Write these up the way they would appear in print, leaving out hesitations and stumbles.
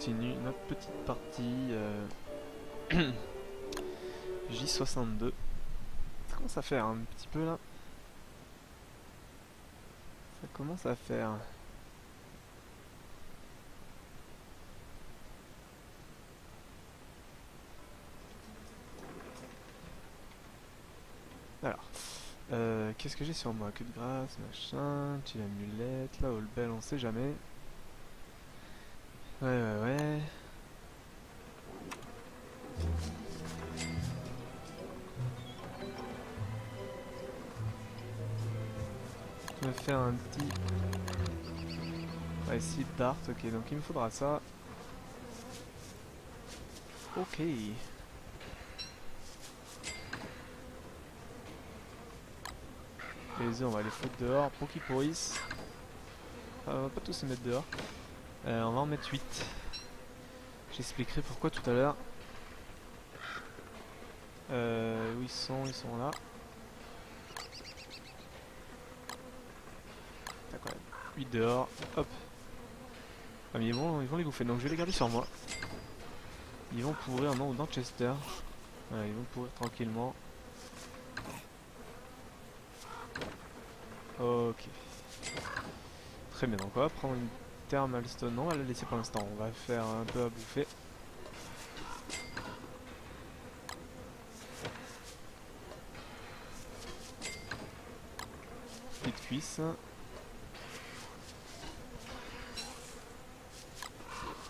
continue notre petite partie J62. Ça commence à faire un petit peu là. Ça commence à faire. Alors, qu'est-ce que j'ai sur moi? Queue de grâce, machin, tu l'amulette, la all bell, on sait jamais. Ouais. Je vais faire un petit... Ouais, slip dart, ok, donc il me faudra ça. Ok. Les œufs, on va les foutre dehors pour qu'ils pourrissent. Enfin, on va pas tous les mettre dehors. On va en mettre 8. J'expliquerai pourquoi tout à l'heure. Où ils sont là. D'accord, 8 dehors, hop. Ah mais ils vont les bouffer, donc je vais les garder sur moi. Ils vont pourrir non dans Chester. Voilà, ils vont pourrir tranquillement. Ok. Très bien, donc on va prendre une thermal stone. Non, on va la laisser pour l'instant. On va faire un peu à bouffer. Petite cuisse.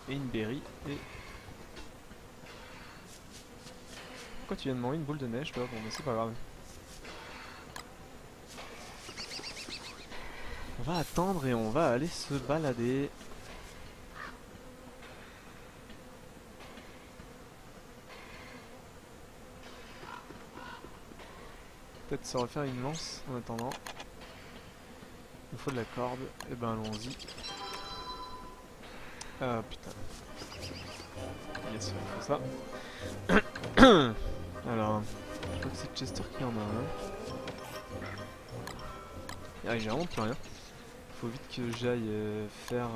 Et une berry. Et... Pourquoi tu viens de manger une boule de neige toi? Bon mais c'est pas grave. On va attendre et on va aller se balader. Peut-être se refaire une lance en attendant. Il nous faut de la corde. Et ben allons-y. Ah putain. Yes, il faut ça. Alors, je crois que c'est Chester qui en a un. Ah, j'ai vraiment plus rien. Faut vite que j'aille faire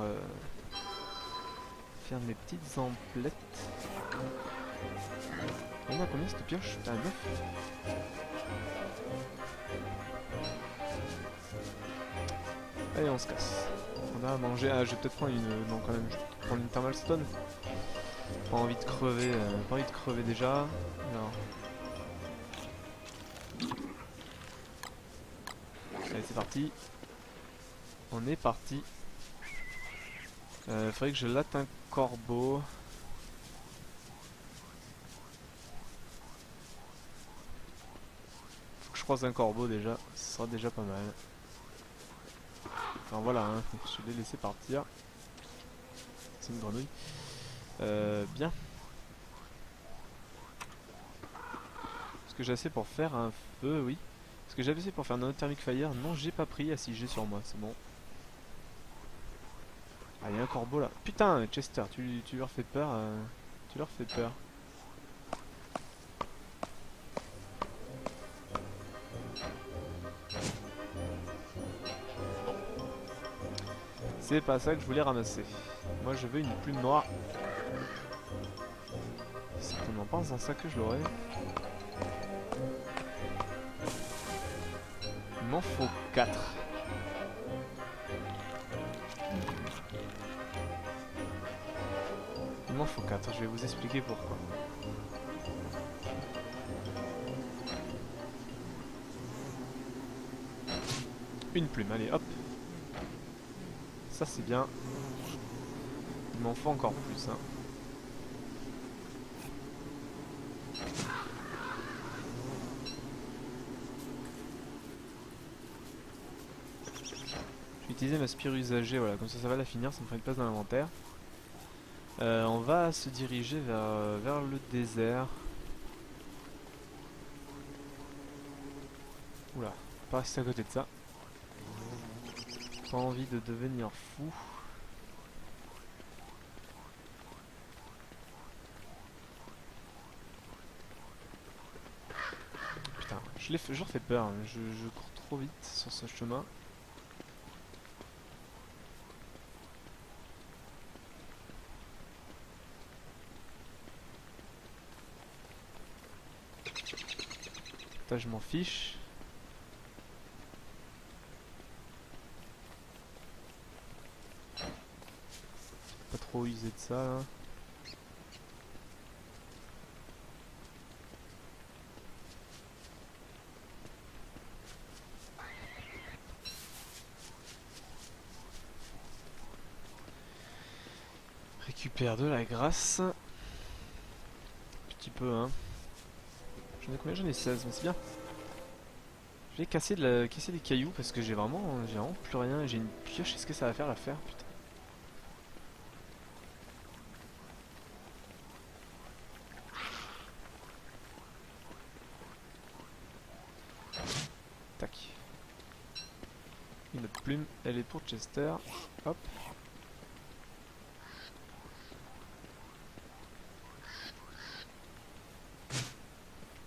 mes petites emplettes. On a combien cette pioche? Ah, 9. Allez, on se casse. On a à manger. Ah, je vais peut-être prendre une. Non, quand même, je vais prendre une thermal stone. Pas envie de crever. Pas envie de crever déjà. Alors. Allez, c'est parti. On est parti. Faudrait que je latte un corbeau. Faut que je croise un corbeau déjà. Ce sera déjà pas mal. Enfin voilà, hein. Je l'ai laissé partir. C'est une grenouille. Bien. Est-ce que j'ai assez pour faire un feu? Oui. Est-ce que j'avais assez pour faire un thermic fire? Non, j'ai pas pris. Ah si, j'ai sur moi, c'est bon. Ah, il y a un corbeau là. Putain, Chester, tu leur fais peur. Tu leur fais peur. C'est pas ça que je voulais ramasser. Moi, je veux une plume noire. C'est certainement pas en ça que je l'aurais. Il m'en faut 4. Il m'en faut 4, je vais vous expliquer pourquoi. Une plume, allez hop. Ça c'est bien. Il m'en faut encore plus. Hein. Je vais utiliser ma spire usagée, voilà, comme ça va la finir, ça me fera une place dans l'inventaire. On va se diriger vers le désert. Oula, pas rester à côté de ça. Pas envie de devenir fou. Putain, je leur fais peur, hein. Je cours trop vite sur ce chemin. Ça, je m'en fiche. Pas trop user de ça là. Récupère de la grâce. Un petit peu hein. J'en ai combien? J'en ai 16, mais c'est bien. Je vais casser des cailloux parce que j'ai vraiment plus rien. J'ai une pioche, est-ce que ça va faire l'affaire? Putain. Tac. Une autre plume, elle est pour Chester. Hop.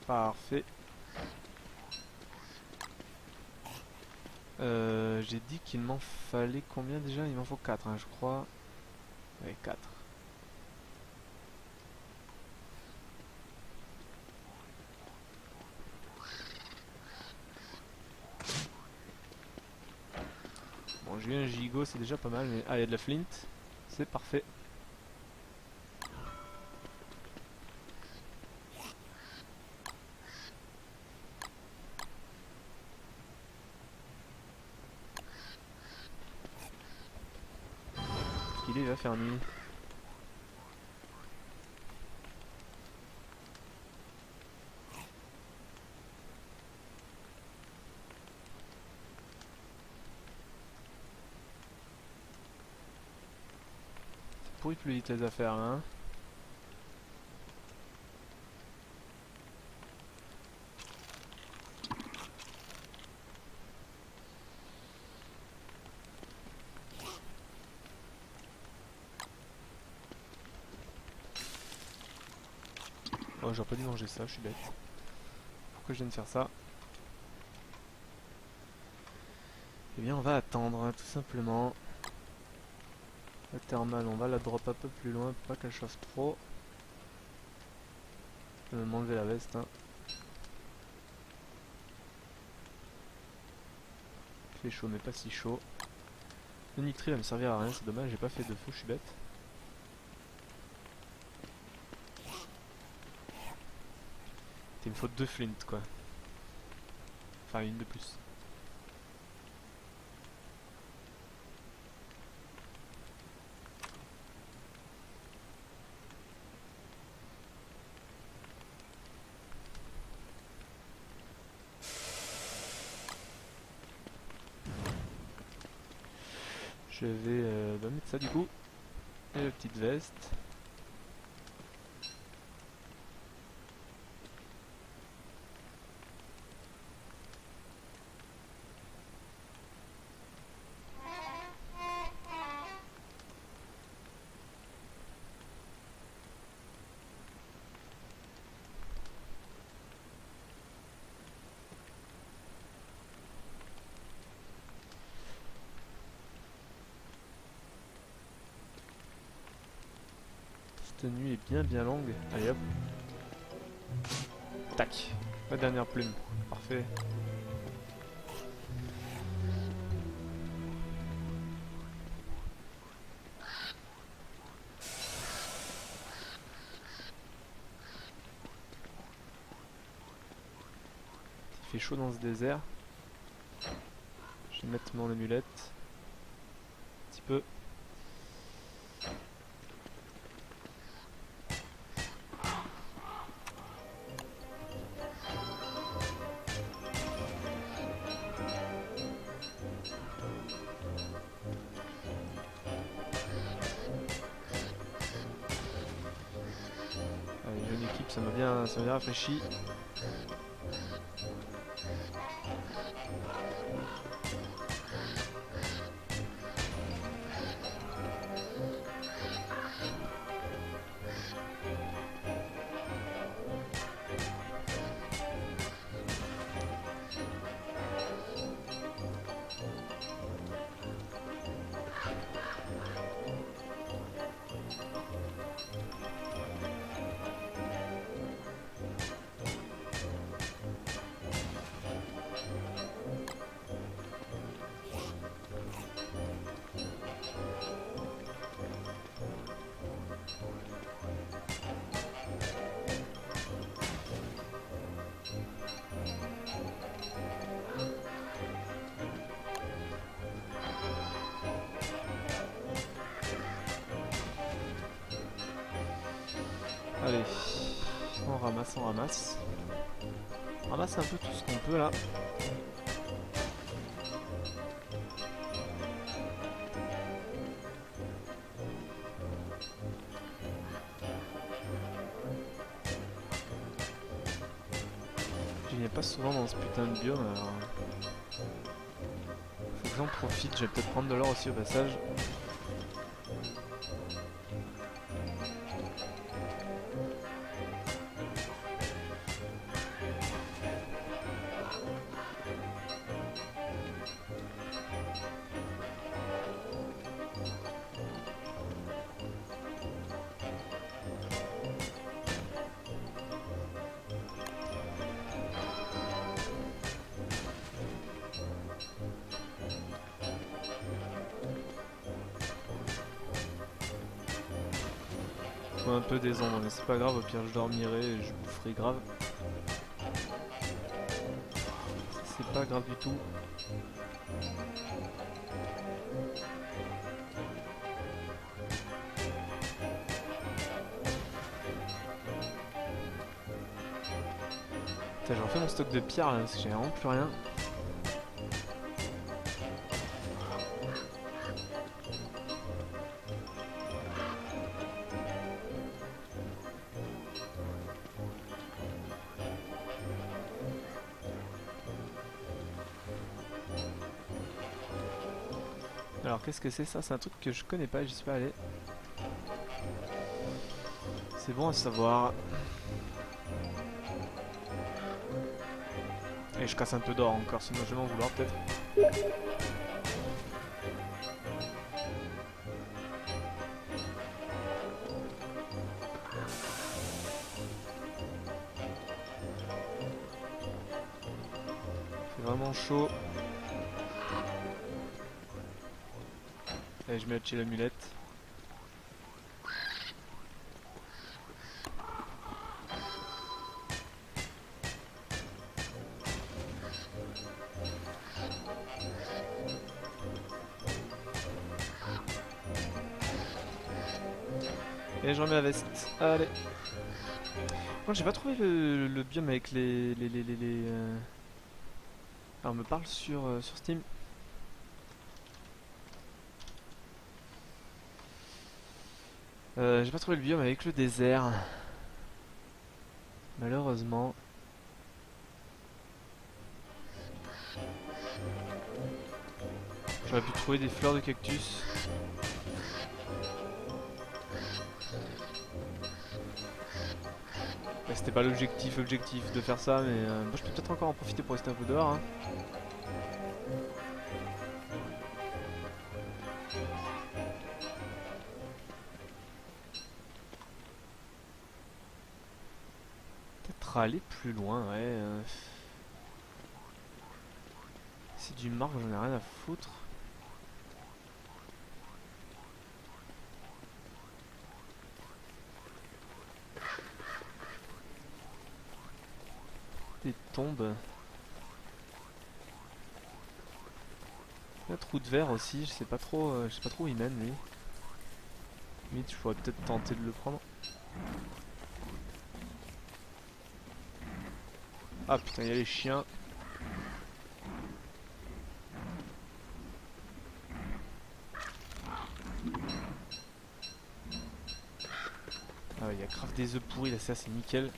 Parfait. J'ai dit qu'il m'en fallait combien déjà? Il m'en faut 4 hein, je crois. Ouais, 4. Bon, j'ai eu un gigot, c'est déjà pas mal, mais... Ah, il y a de la flint. C'est parfait. Il va faire nuit. Ça pourrit plus vite les affaires là. Hein. Oh, j'aurais pas dû manger ça, je suis bête. Pourquoi je viens de faire ça? Eh bien, on va attendre, hein, tout simplement. La thermale, on va la drop un peu plus loin, pour pas qu'elle chauffe trop. Je vais m'enlever la veste. Hein. Il fait chaud, mais pas si chaud. Le nitril va me servir à rien, c'est dommage, j'ai pas fait de feu, je suis bête. Il me faut 2 flint quoi. Enfin, une de plus. Je vais mettre ça du coup. Et la petite veste. Cette nuit est bien longue. Allez hop. Tac. La dernière plume. Parfait. Il fait chaud dans ce désert. Je vais mettre mon amulette. Un petit peu. Allez, jeune équipe, ça m'a bien rafraîchi. ramasse, on ramasse. On ramasse un peu tout ce qu'on peut là. Je viens pas souvent dans ce putain de biome alors. Faut que j'en profite, je vais peut-être prendre de l'or aussi au passage. Un peu des ombres mais c'est pas grave, au pire je dormirai et je boufferai grave. C'est pas grave du tout. Putain, j'ai refait mon stock de pierre là parce que j'ai vraiment plus rien. Alors qu'est-ce que c'est ça? C'est un truc que je connais pas, j'y suis pas allé. C'est bon à savoir. Et je casse un peu d'or encore, sinon je vais m'en vouloir peut-être. C'est vraiment chaud. Allez, je mets chez l'amulette. Et je remets la veste. Allez. Moi j'ai pas trouvé le biome avec Alors on me parle sur Steam. J'ai pas trouvé le biome avec le désert. Malheureusement. J'aurais pu trouver des fleurs de cactus. C'était pas l'objectif de faire ça, mais moi je peux peut-être encore en profiter pour rester un peu dehors. Hein. Peut-être aller plus loin, ouais. C'est du marbre, j'en ai rien à foutre. Des tombes. Un trou de verre aussi, je sais pas trop où il mène lui. Limite, je pourrais peut-être tenter de le prendre. Ah putain, il y a les chiens. Ah, il y a grave des œufs pourris là, ça c'est nickel.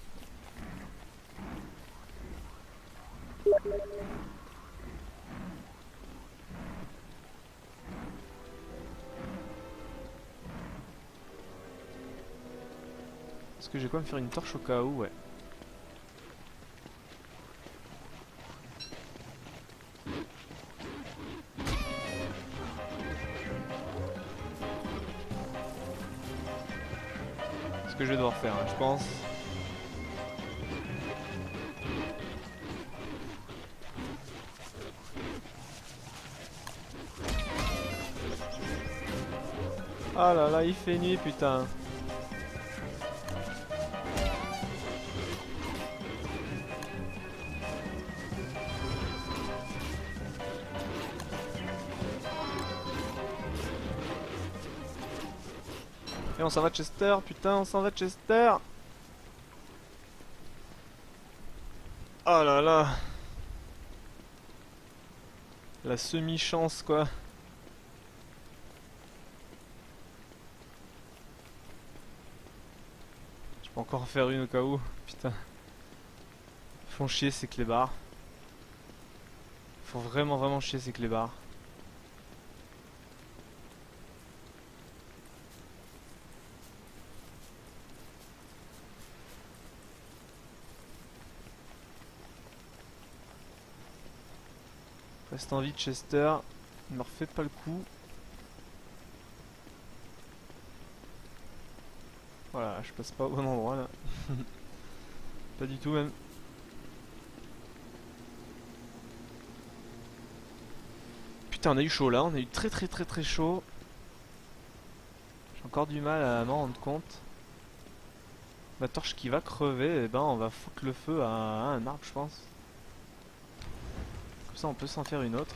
Est-ce que j'ai quoi me faire une torche au cas où? Ouais. Ce que je vais devoir faire, hein, je pense. Ah là là, il fait nuit, putain. Et on s'en va de Chester, putain, on s'en va de Chester. Oh là là. La semi-chance quoi. Je peux encore en faire une au cas où. Putain. Ils font chier ces clébards. Ils font vraiment chier ces clébards. Reste en vie de Chester. Il me refait pas le coup. Voilà, je passe pas au bon endroit là. Pas du tout même. Putain, on a eu chaud là, on a eu très chaud. J'ai encore du mal à m'en rendre compte. Ma torche qui va crever, et ben on va foutre le feu à un arbre je pense. Comme ça on peut s'en faire une autre.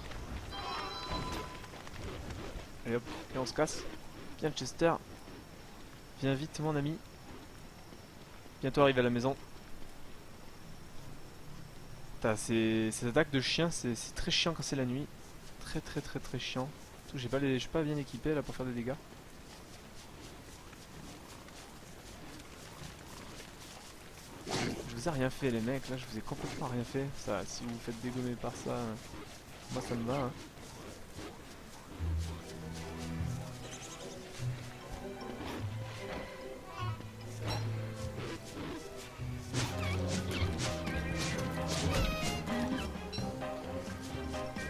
Allez hop, et on se casse. Viens Chester. Viens vite mon ami. Bientôt arrivé à la maison. Putain, ces attaques de chiens c'est très chiant quand c'est la nuit. Très chiant. Surtout que je suis pas bien équipé là pour faire des dégâts. Je vous ai rien fait les mecs, là je vous ai complètement rien fait. Ça, si vous vous faites dégommer par ça, moi ça me va. Hein.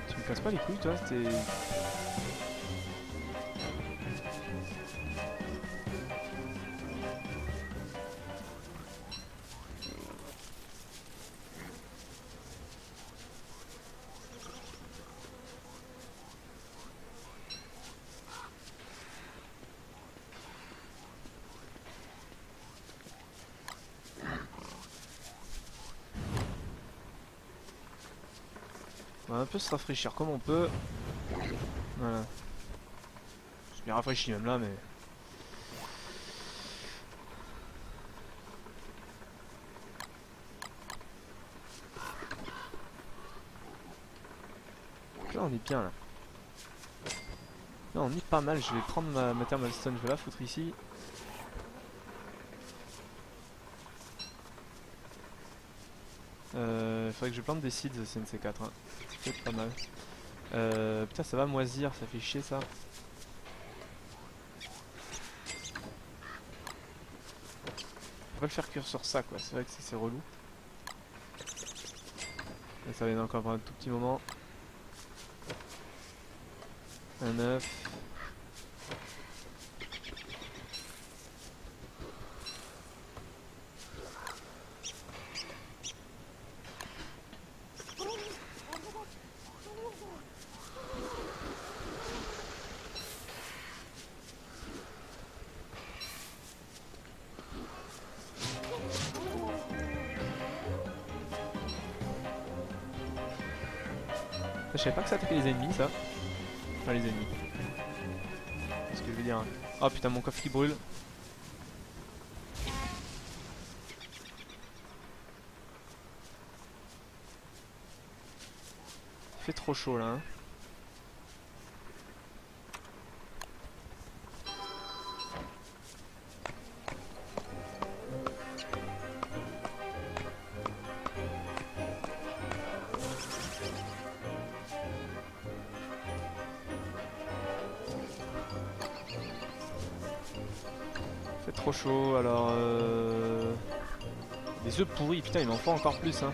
Tu me casses pas les couilles toi, t'es... On va un peu se rafraîchir comme on peut. Voilà. Je suis bien rafraîchi même là mais... Là on est bien là. Là on est pas mal, je vais prendre ma thermal stone, je vais la foutre ici. Faudrait que je plante des seeds aussi, NC4. Hein. Ça peut être pas mal. Putain ça va moisir, ça fait chier ça. On va le faire cuire sur ça quoi, c'est vrai que c'est relou. Là, ça va encore un tout petit moment. Un œuf. Je savais pas que ça attaquait les ennemis ça. Enfin les ennemis. C'est ce que je veux dire. Hein. Oh putain mon coffre qui brûle. Il fait trop chaud là. Hein. Il fait trop chaud alors des œufs pourris, putain il m'en faut encore plus hein.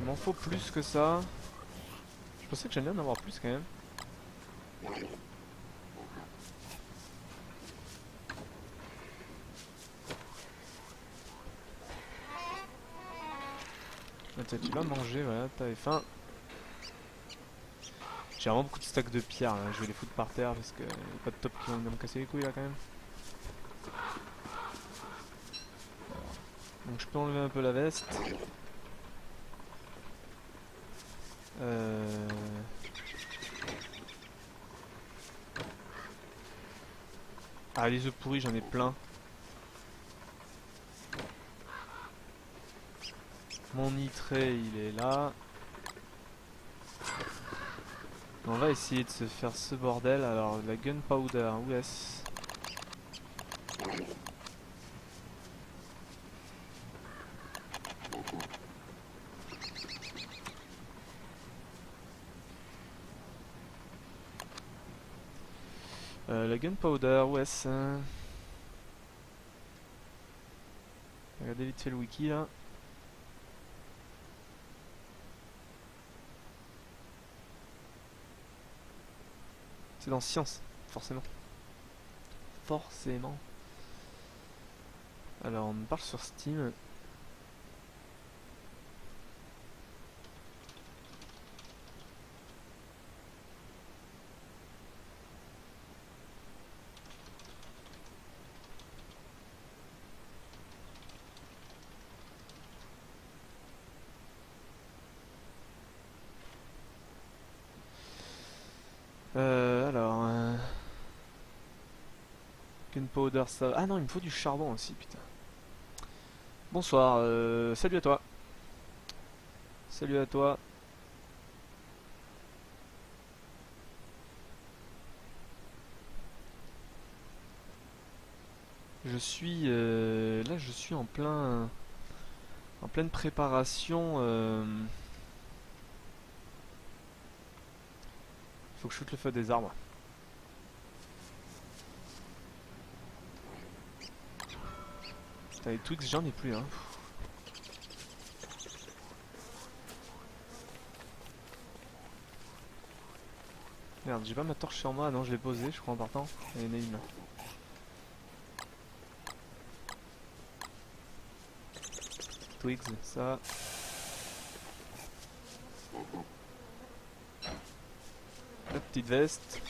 Il m'en faut plus que ça. Je pensais que j'allais en avoir plus quand même. Attends, tu vas manger, voilà, t'avais faim. J'ai vraiment beaucoup de stacks de pierres là, je vais les foutre par terre parce que y a pas de top qui vont me casser les couilles là quand même. Donc je peux enlever un peu la veste. Ah les œufs pourris j'en ai plein. Mon nitré il est là. On va essayer de se faire ce bordel. Alors la gunpowder, où est-ce? La gunpowder, où est-ce? Regardez vite fait le wiki là. C'est dans science, forcément. Forcément. Alors on parle sur Steam. Alors... Gunpowder, ça... Ah non, il me faut du charbon aussi, putain. Bonsoir, salut à toi. Salut à toi. Je suis... là, je suis en pleine préparation. Faut que je shoote le feu des arbres. Putain, les twigs, j'en ai plus, hein. Merde, j'ai pas ma torche sur moi. Non, je l'ai posée, je crois, en partant. Il y en a une là. Twigs, ça. La petite veste.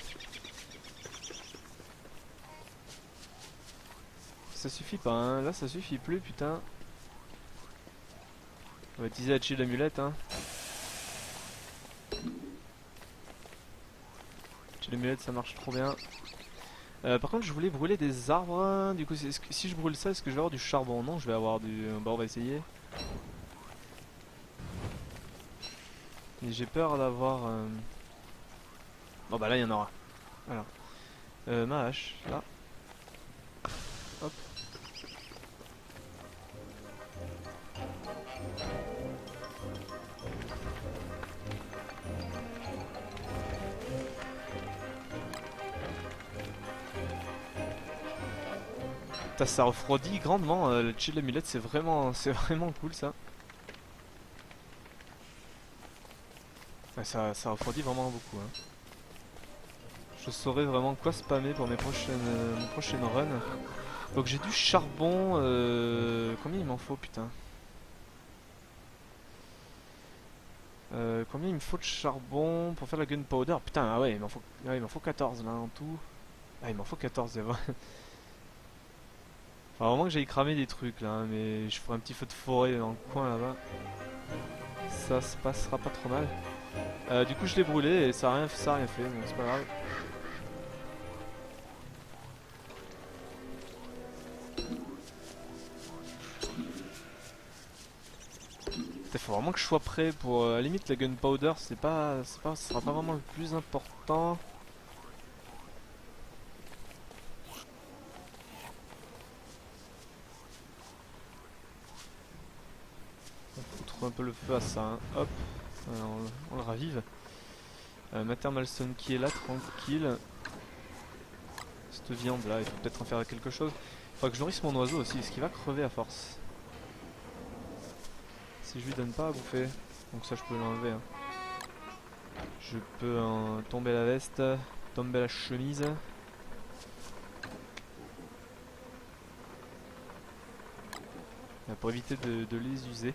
Ça suffit pas, hein. Là, ça suffit plus, putain. On va utiliser la chill d'amulette, hein. Chill d'amulette, ça marche trop bien. Par contre, je voulais brûler des arbres. Hein. Du coup, si je brûle ça, est-ce que je vais avoir du charbon? Non, je vais avoir du... Bah, on va essayer. Et j'ai peur d'avoir... Bon, bah là, il y en aura. Voilà. Ma hache, là. Hop. Putain, ça refroidit grandement. Le chill d'amulette, c'est vraiment cool, ça. Ouais, ça refroidit vraiment beaucoup, hein. Je saurais vraiment quoi spammer pour mes prochaines runs. Donc j'ai du charbon. Combien il m'en faut, putain? Combien il me faut de charbon pour faire la gunpowder? Putain, ah ouais, il m'en faut 14 là en tout. Ah, il m'en faut 14, c'est vrai. Faut vraiment que j'aille cramer des trucs là, hein, mais je ferai un petit feu de forêt dans le coin là-bas. Ça se passera pas trop mal. Du coup, je l'ai brûlé et ça a rien fait, donc c'est pas grave. Il faut vraiment que je sois prêt pour... à la limite, la gunpowder, ce sera pas vraiment le plus important. On fout un peu le feu à ça, hein. Hop, on le ravive. Mattermalstone qui est là, tranquille. Cette viande là, il faut peut-être en faire quelque chose. Il faudra que je nourrisse mon oiseau aussi, parce qu'il va crever à force. Si je lui donne pas à bouffer, donc ça je peux l'enlever, hein. Je peux en tomber la veste, tomber la chemise. Pour éviter de les user.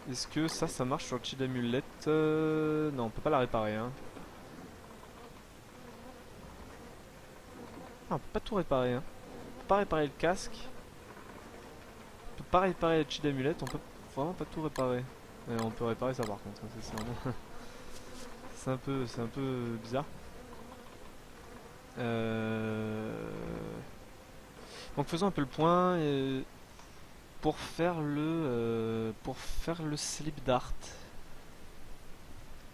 Est-ce que ça marche sur le chill d'amulette? Non, on peut pas la réparer, hein. Ah, on peut pas tout réparer, hein. On peut pas réparer le casque. On peut pas réparer le chill d'amulette, on peut vraiment pas tout réparer. On peut réparer ça par contre, hein, c'est vraiment... c'est un peu bizarre. Donc faisons un peu le point. pour faire le sleep dart.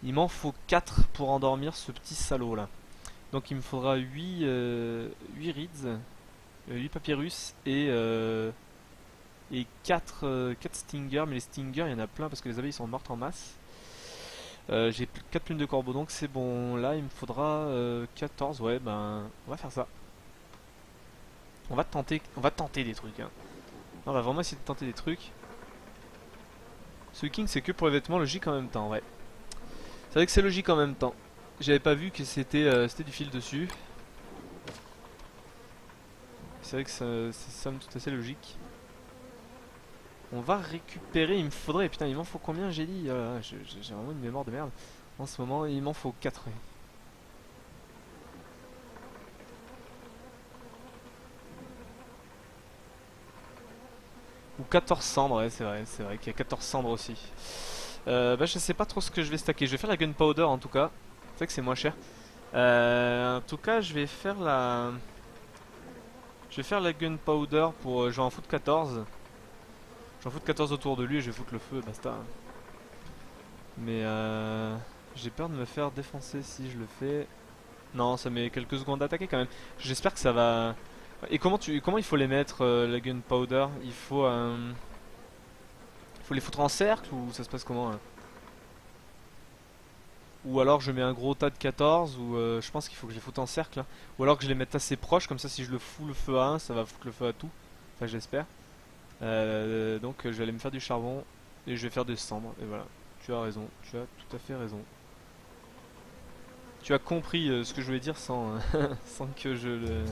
Il m'en faut 4 pour endormir ce petit salaud là. Donc il me faudra 8 reeds, 8 papyrus et 4 stingers. Mais les stingers, il y en a plein parce que les abeilles sont mortes en masse. J'ai 4 plumes de corbeau, donc c'est bon. Là, il me faudra 14. Ouais, ben, on va faire ça. On va tenter des trucs. Hein. On va vraiment essayer de tenter des trucs. Ce king, c'est que pour les vêtements, logique en même temps, ouais. C'est vrai que c'est logique en même temps. J'avais pas vu que c'était du fil dessus. C'est vrai que c'est somme toute assez logique. On va récupérer, il me faudrait, putain, il m'en faut combien j'ai dit j'ai vraiment une mémoire de merde. En ce moment, il m'en faut 4. Ouais. Ou 14 cendres, ouais, c'est vrai qu'il y a 14 cendres aussi. Bah, je sais pas trop ce que je vais stacker. Je vais faire la gunpowder en tout cas. C'est vrai que c'est moins cher. En tout cas, je vais faire la. Je vais faire la gunpowder pour. Je vais en foutre 14. J'en foutre 14 autour de lui et je vais foutre le feu, basta. Mais j'ai peur de me faire défoncer si je le fais. Non, ça met quelques secondes d'attaquer quand même. J'espère que ça va. Et comment il faut les mettre la gunpowder? Il faut les foutre en cercle ou ça se passe comment hein? Ou alors je mets un gros tas de 14 ou je pense qu'il faut que je les foute en cercle. Hein. Ou alors que je les mette assez proches comme ça si je le fous le feu à un ça va foutre le feu à tout. Enfin j'espère. Donc je vais aller me faire du charbon et je vais faire des cendres et voilà. Tu as raison, tu as tout à fait raison. Tu as compris ce que je voulais dire sans, sans que je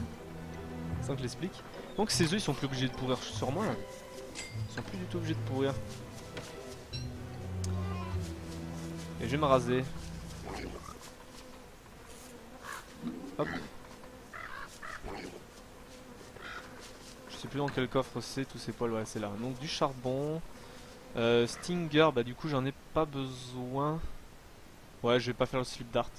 l'explique. Donc ces œufs ils sont plus obligés de pourrir sur moi. Là. Ils sont plus du tout obligés de pourrir. Et je vais me raser. Hop. Je sais plus dans quel coffre c'est tous ces poils, ouais c'est là. Donc du charbon. Stinger, bah du coup j'en ai pas besoin. Ouais je vais pas faire le slip dart.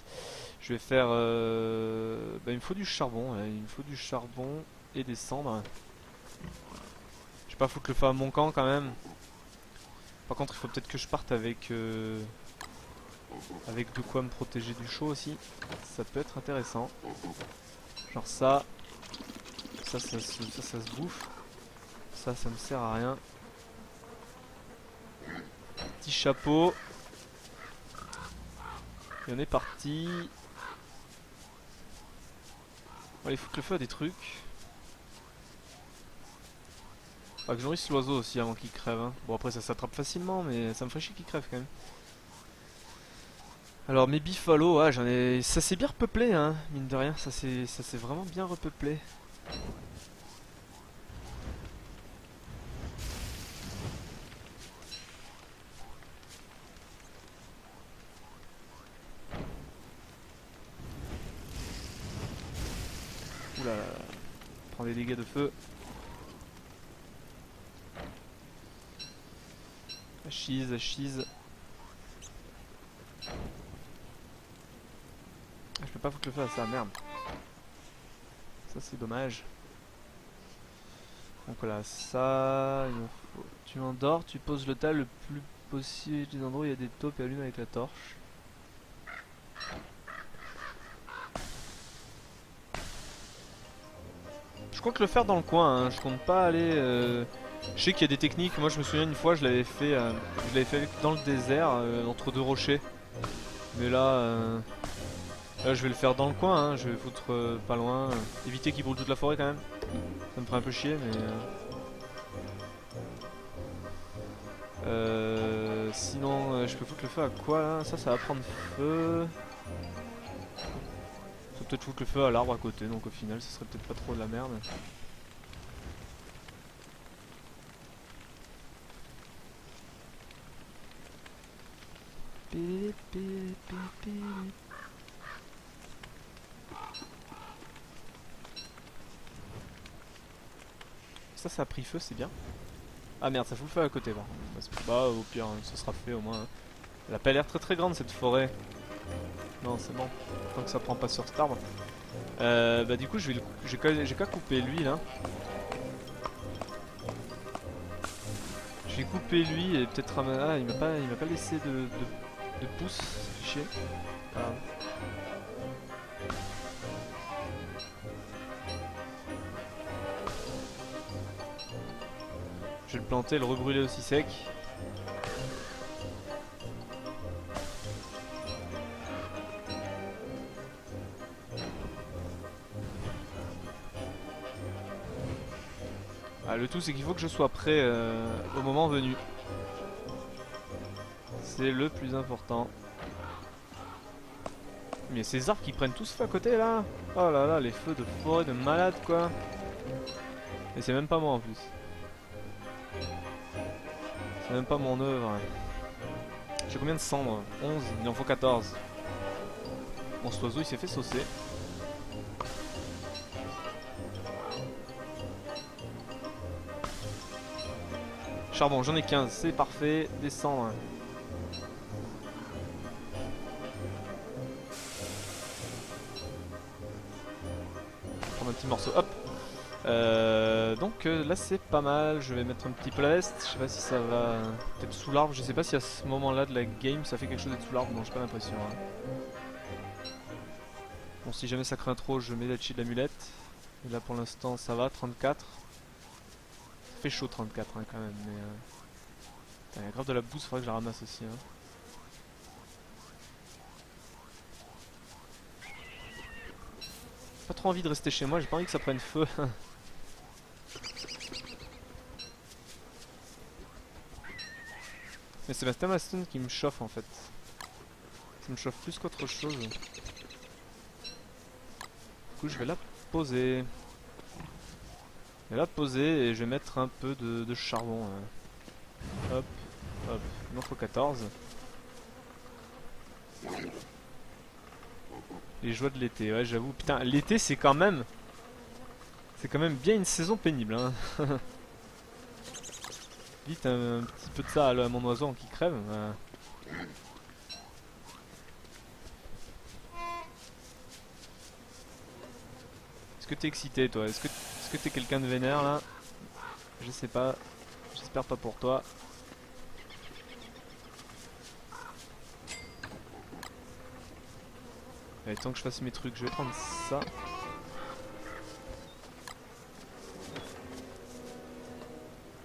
Je vais faire... bah, il me faut du charbon, ouais. Il me faut du charbon et des cendres. Je vais pas foutre le feu à mon camp quand même. Par contre il faut peut-être que je parte avec de quoi me protéger du chaud aussi. Ça peut être intéressant. Genre ça se bouffe. Ça me sert à rien. Petit chapeau. Et on est parti. On va aller foutre le feu à des trucs. Faudra que je nourrisse l'oiseau aussi avant qu'il crève. Hein. Bon après ça s'attrape facilement mais ça me ferait chier qu'il crève quand même. Alors mes buffalo, ouais, j'en ai. Ça s'est bien repeuplé hein, mine de rien, ça s'est vraiment bien repeuplé. Oula, prend des dégâts de feu. Cheese. Je peux pas foutre le feu à ça, merde. Ça c'est dommage. Donc voilà, ça... Tu endors, tu poses le tas le plus possible des endroits où il y a des taupes et allumes avec la torche. Je compte le faire dans le coin, hein. Je compte pas aller... Je sais qu'il y a des techniques, moi je me souviens une fois je l'avais fait dans le désert, entre deux rochers. Mais là... Là je vais le faire dans le coin, hein. Je vais foutre pas loin. Éviter qu'il brûle toute la forêt quand même. Ça me ferait un peu chier mais... sinon je peux foutre le feu à quoi là? Ça va prendre feu. Je peux peut-être foutre le feu à l'arbre à côté donc au final ce serait peut-être pas trop de la merde. Ça a pris feu, c'est bien. Ah merde, ça fout le feu à côté. Bon. Bah au pire, hein, ça sera fait au moins. Hein. Elle a pas l'air très très grande cette forêt. Non, c'est bon. Tant que ça prend pas sur cet arbre. Bah du coup, j'ai qu'à couper lui là. Je vais couper lui et peut-être ramener... Ah, il m'a pas laissé de pouce, c'est chier. Ah. Je vais le planter, le rebrûler aussi sec. Ah, le tout c'est qu'il faut que je sois prêt au moment venu. C'est le plus important. Mais ces arbres qui prennent tous feu à côté là. Oh là là, les feux de forêt de malade quoi. Et c'est même pas moi en plus. C'est même pas mon œuvre. J'ai combien de cendres? 11, il en faut 14. Bon, cet oiseau il s'est fait saucer. Charbon, j'en ai 15, c'est parfait. Des cendres. Prendre un petit morceau, hop. Donc là c'est pas mal, je vais mettre un petit peu la veste, je sais pas si ça va peut-être sous l'arbre, je sais pas si à ce moment là de la game ça fait quelque chose d'être sous l'arbre, bon j'ai pas l'impression. Hein. Bon si jamais ça craint trop je mets la d'amulette, et là pour l'instant ça va, 34. Ça fait chaud 34 hein, quand même, mais il y a grave de la bouse, faudrait que je la ramasse aussi. Hein. Pas trop envie de rester chez moi, j'ai pas envie que ça prenne feu. Mais c'est ma Stamastone qui me chauffe en fait. Ça me chauffe plus qu'autre chose. Du coup je vais la poser. Je vais la poser et je vais mettre un peu de charbon. Hop, hop, il m'en faut 14. Les joies de l'été, ouais j'avoue. Putain, l'été c'est quand même... C'est quand même bien une saison pénible. Hein. Vite un petit peu de ça à mon oiseau qui crève. Est-ce que t'es excité toi? Est-ce que t'es quelqu'un de vénère là? Je sais pas. J'espère pas pour toi. Allez, tant que je fasse mes trucs, je vais prendre ça.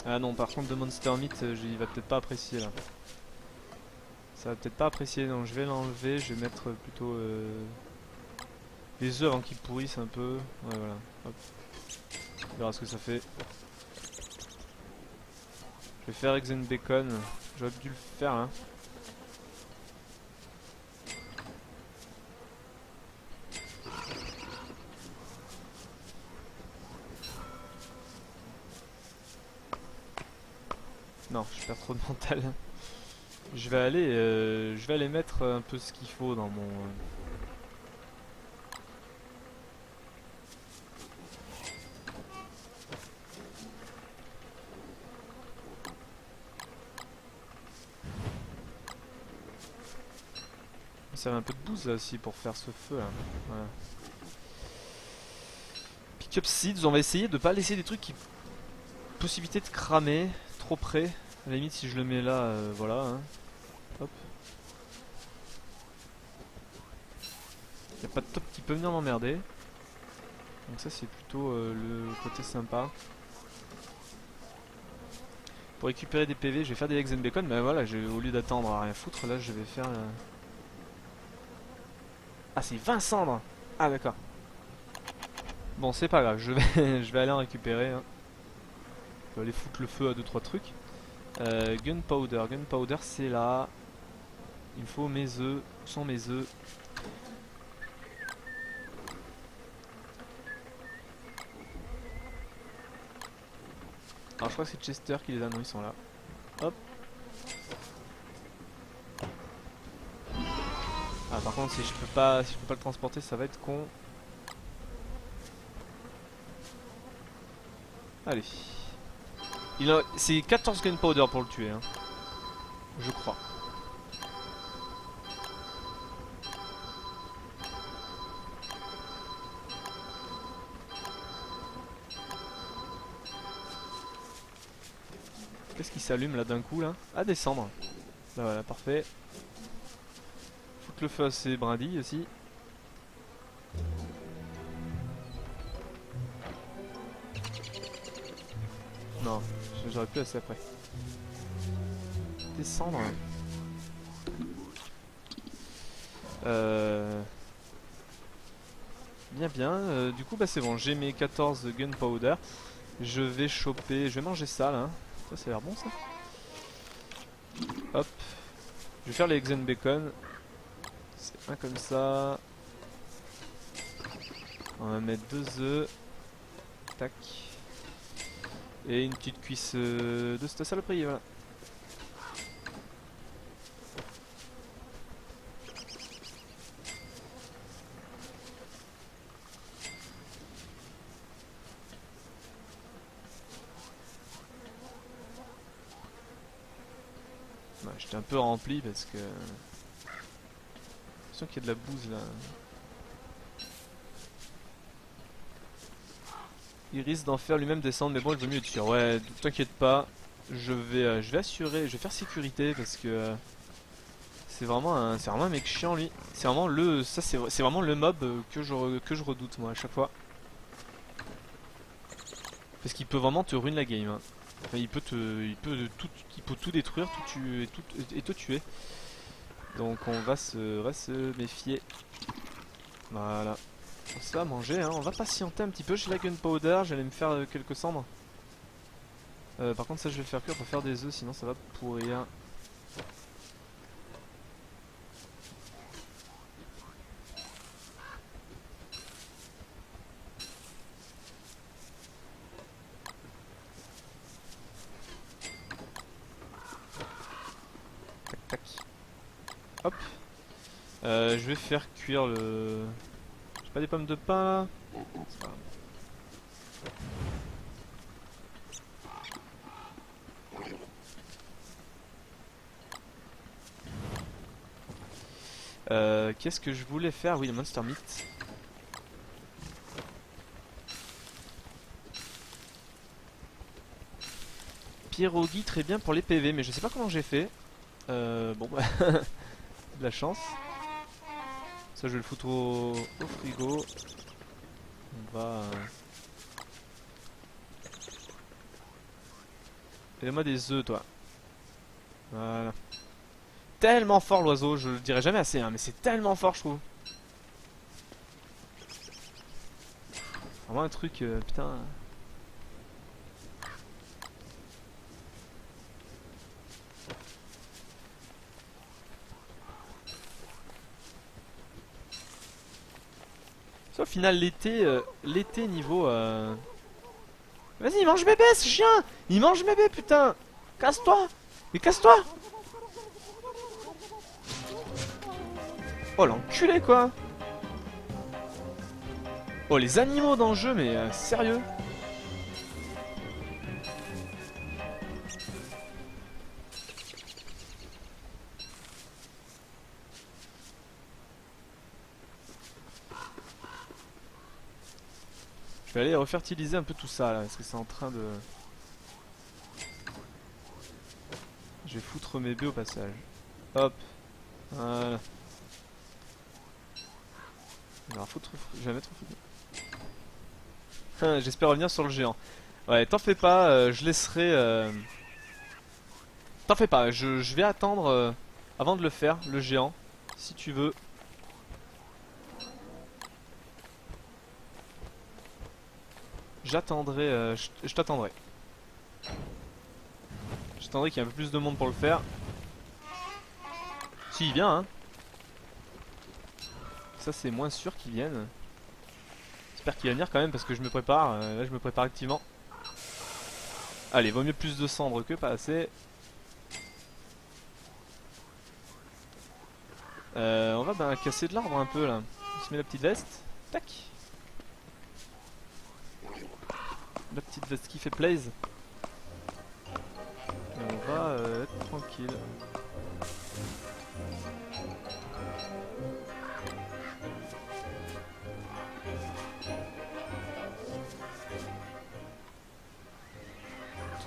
Ah non, par contre, de Monster Meat, il va peut-être pas apprécier là. Ça va peut-être pas apprécier, donc je vais l'enlever. Je vais mettre plutôt les œufs avant qu'ils pourrissent un peu. Ouais, voilà. Hop. On verra ce que ça fait. Je vais faire eggs and bacon. J'aurais dû le faire là. Non, je perds trop de mental. Je vais aller mettre un peu ce qu'il faut dans mon... Ça va un peu de bouse là aussi pour faire ce feu là. Voilà. Pick up seeds, on va essayer de pas laisser des trucs qui... Possibilité de cramer trop près. À la limite si je le mets là, voilà. Hein. Hop. Y a pas de top qui peut venir m'emmerder. Donc ça c'est plutôt le côté sympa. Pour récupérer des PV, je vais faire des eggs and bacon. Mais voilà, au lieu d'attendre à rien foutre, là je vais faire... Ah c'est 20 cendres. Ah d'accord. Bon c'est pas grave, je vais, je vais aller en récupérer. Hein. Je vais aller foutre le feu à 2-3 trucs. Gunpowder, gunpowder c'est là. Il me faut mes œufs. Où sont mes œufs? Alors je crois que c'est Chester qui les a, non ils sont là. Hop. Ah par contre si je peux pas le transporter ça va être con. Allez. C'est 14 gunpowder pour le tuer hein. Je crois. Qu'est-ce qui s'allume là d'un coup là? Ah, descendre. Là voilà, parfait. Foutre le feu à ces brindilles aussi. Non, j'aurais pu assez après. Descendre. Bien bien, du coup bah c'est bon, j'ai mes 14 gunpowder. Je vais choper, je vais manger ça là. Ça a l'air bon ça. Hop. Je vais faire les eggs and bacon. C'est un comme ça. On va mettre 2 œufs. Tac. Et une petite cuisse de cette saloperie, voilà. Ouais, j'étais un peu rempli parce que... J'ai l'impression qu'il y a de la bouse là. Il risque d'en faire lui-même descendre, mais bon, il vaut mieux être sûr. Ouais, t'inquiète pas. Je vais assurer, je vais faire sécurité parce que c'est vraiment un mec chiant lui. C'est vraiment c'est vraiment le mob que je redoute moi à chaque fois. Parce qu'il peut vraiment te ruiner la game. Hein. Enfin, il peut tout détruire, et te tuer. Donc on va se méfier. Voilà. Ça va manger, hein. On va patienter un petit peu. J'ai la gunpowder, j'allais me faire quelques cendres. Par contre ça je vais le faire cuire pour faire des œufs, sinon ça va pourrir. Tac tac. Hop. Je vais faire cuire le... J'ai pas des pommes de pain là. C'est pas grave. Qu'est-ce que je voulais faire? Oui, le Monster Meat. Pierogi, très bien pour les PV, mais je sais pas comment j'ai fait. Bon bah, de la chance. Ça, je vais le foutre au frigo. On va... Fais-moi des œufs, toi. Voilà. Tellement fort l'oiseau, je le dirai jamais assez, hein, mais c'est tellement fort, je trouve. Vraiment un truc, putain. Ça, au final, l'été niveau... Vas-y, mange bébé, ce chien! Il mange bébé, putain! Casse-toi! Mais casse-toi! Oh, l'enculé, quoi! Oh, les animaux dans le jeu, mais sérieux? Je vais aller refertiliser un peu tout ça, là, parce que c'est en train de... Je vais foutre mes baies au passage. Hop. Voilà. Alors, je vais mettre au frigo. J'espère revenir sur le géant. Ouais, t'en fais pas, je laisserai... T'en fais pas, je vais attendre avant de le faire, le géant, si tu veux. J'attendrai, je t'attendrai. J'attendrai qu'il y ait un peu plus de monde pour le faire. S'il vient, hein. Ça, c'est moins sûr qu'il vienne. J'espère qu'il va venir quand même parce que je me prépare. Là, je me prépare activement. Allez, vaut mieux plus de cendres que pas assez. On va casser de l'arbre un peu là. On se met la petite veste. Tac. La petite veste qui fait plaise. Et on va être tranquille.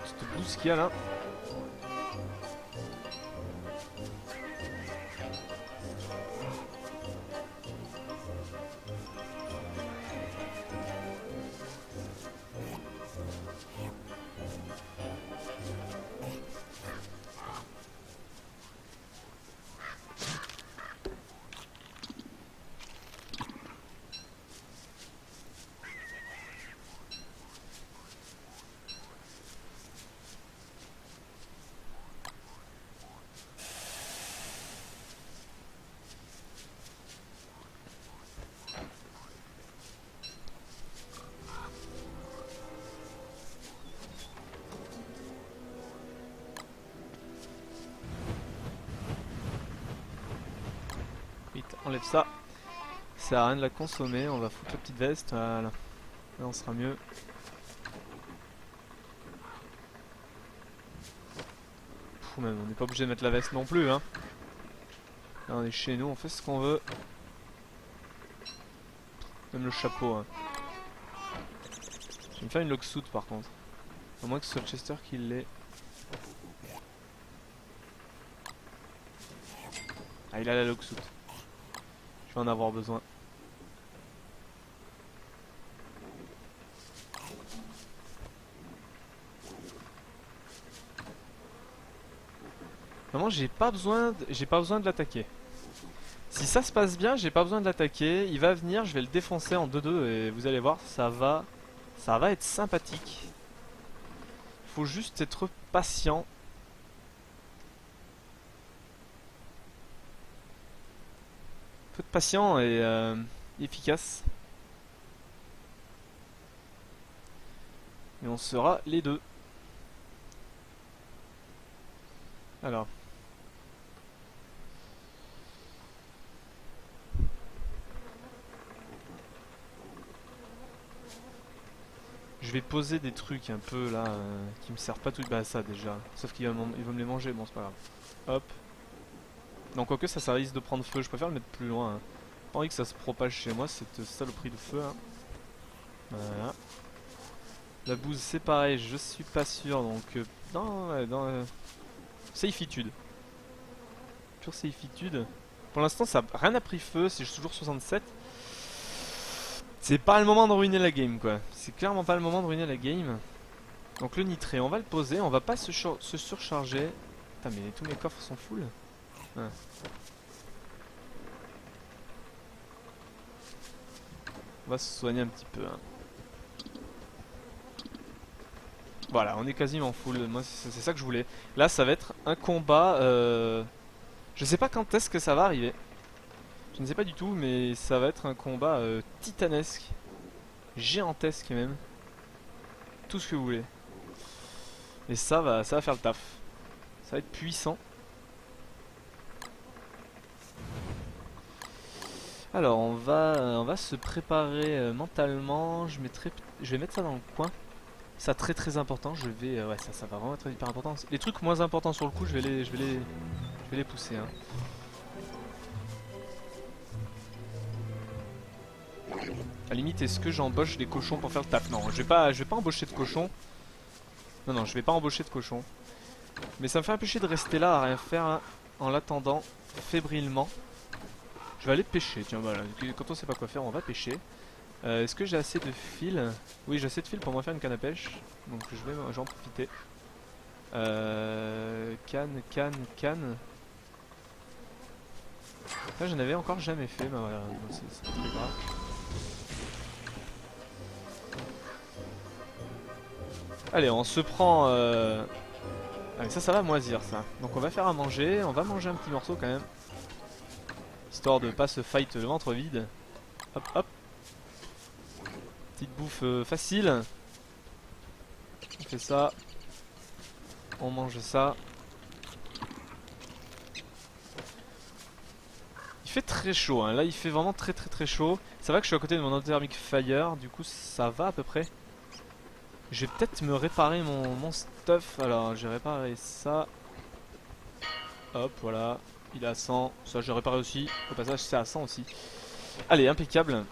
Cette blouse qu'il y a là. enlève ça. Ça sert à rien de la consommer, on va foutre la petite veste, voilà. Là on sera mieux. Même, on n'est pas obligé de mettre la veste non plus hein. Là on est chez nous, on fait ce qu'on veut. Même le chapeau hein. Je vais me faire une logsuit par contre. À moins que ce soit Chester qui l'ait. Ah il a la logsuit. Je vais en avoir besoin. Vraiment j'ai pas besoin de l'attaquer. Si ça se passe bien, j'ai pas besoin de l'attaquer. Il va venir, je vais le défoncer en 2-2 et vous allez voir, ça va être sympathique. Faut juste être patient. Faut être patient et efficace. Et on sera les deux. Alors. Je vais poser des trucs un peu là qui me servent pas tout. Bah ça déjà. Sauf qu'il va me les manger, bon c'est pas grave. Hop. Donc quoique ça risque de prendre feu, je préfère le mettre plus loin. Hein. Pas envie que ça se propage chez moi, cette saloperie de feu. Hein. Voilà. La bouse c'est pareil, je suis pas sûr donc dans safeitude. Toujours safeitude. Pour l'instant ça rien n'a pris feu, c'est toujours 67. C'est pas le moment de ruiner la game quoi. C'est clairement pas le moment de ruiner la game. Donc le nitré, on va le poser, on va pas se surcharger. Putain mais tous mes coffres sont full. Ah. On va se soigner un petit peu. Hein. Voilà, on est quasiment full. Moi c'est ça que je voulais. Là ça va être un combat. Je sais pas quand est-ce que ça va arriver. Je ne sais pas du tout, mais ça va être un combat titanesque, géantesque même. Tout ce que vous voulez. Et ça va faire le taf. Ça va être puissant. Alors on va se préparer mentalement. Je vais mettre ça dans le coin. Ça très important. Je vais ouais ça va vraiment être hyper important. Les trucs moins importants sur le coup, je vais les pousser. Hein. À la limite, est-ce que j'embauche des cochons pour faire le taf? Non, je vais pas embaucher de cochons. Non, je vais pas embaucher de cochons. Mais ça me fait un peu chier de rester là à rien faire hein, en l'attendant fébrilement. Je vais aller pêcher, tiens voilà. Quand on sait pas quoi faire, on va pêcher. Est-ce que j'ai assez de fil? Oui, j'ai assez de fil pour moi faire une canne à pêche. Donc je vais en profiter. Canne. Là, je n'avais encore jamais fait, mais voilà, c'est pas très grave. Allez, on se prend... Allez, ça va moisir, ça. Donc on va faire à manger, on va manger un petit morceau quand même. Histoire de pas se fight le ventre vide. Hop. Petite bouffe facile. On fait ça. On mange ça. Il fait très chaud, hein. Là il fait vraiment très chaud. Ça va que je suis à côté de mon Thermic Fire, du coup ça va à peu près. Je vais peut-être me réparer mon stuff. Alors j'ai réparé ça. Hop, voilà. Il est à 100. Ça j'ai réparé aussi. Au passage c'est à 100 aussi. Allez, impeccable.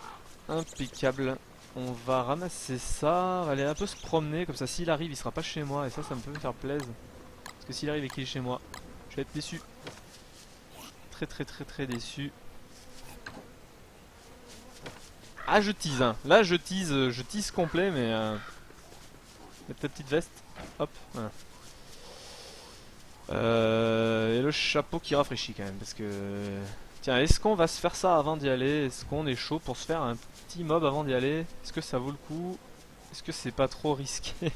On va ramasser ça. On va aller un peu se promener. Comme ça s'il arrive il sera pas chez moi. Et ça me peut me faire plaisir. Parce que s'il arrive et qu'il est chez moi, je vais être déçu. Très déçu. Ah je tease hein. Là je tease complet mais mettre ta petite veste. Hop, voilà. Et le chapeau qui rafraîchit quand même parce que... Tiens, est-ce qu'on va se faire ça avant d'y aller? Est-ce qu'on est chaud pour se faire un petit mob avant d'y aller? Est-ce que ça vaut le coup? Est-ce que c'est pas trop risqué?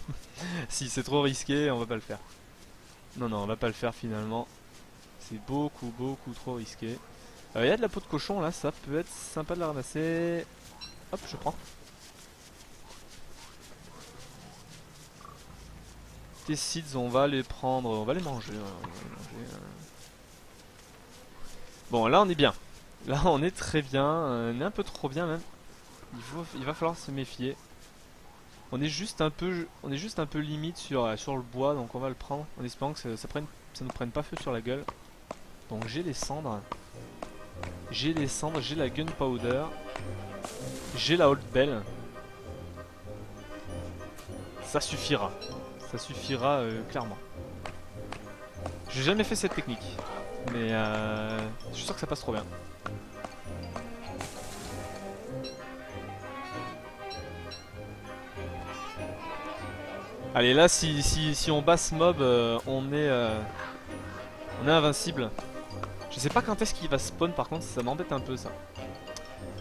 Si c'est trop risqué, on va pas le faire. Non, on va pas le faire finalement. C'est beaucoup trop risqué. Il y a de la peau de cochon là, ça peut être sympa de la ramasser. Hop, je prends. Tes seeds, on va les prendre, on va les manger. Bon, là on est bien. Là on est très bien, on est un peu trop bien même. Il va falloir se méfier. On est juste un peu limite sur le bois, donc on va le prendre en espérant que ça nous prenne pas feu sur la gueule. Donc j'ai les cendres, j'ai la gunpowder, j'ai la old bell. Ça suffira, clairement. J'ai jamais fait cette technique, mais je suis sûr que ça passe trop bien. Allez, là, si on bat ce mob, on est invincible. Je sais pas quand est-ce qu'il va spawn, par contre, ça m'embête un peu ça.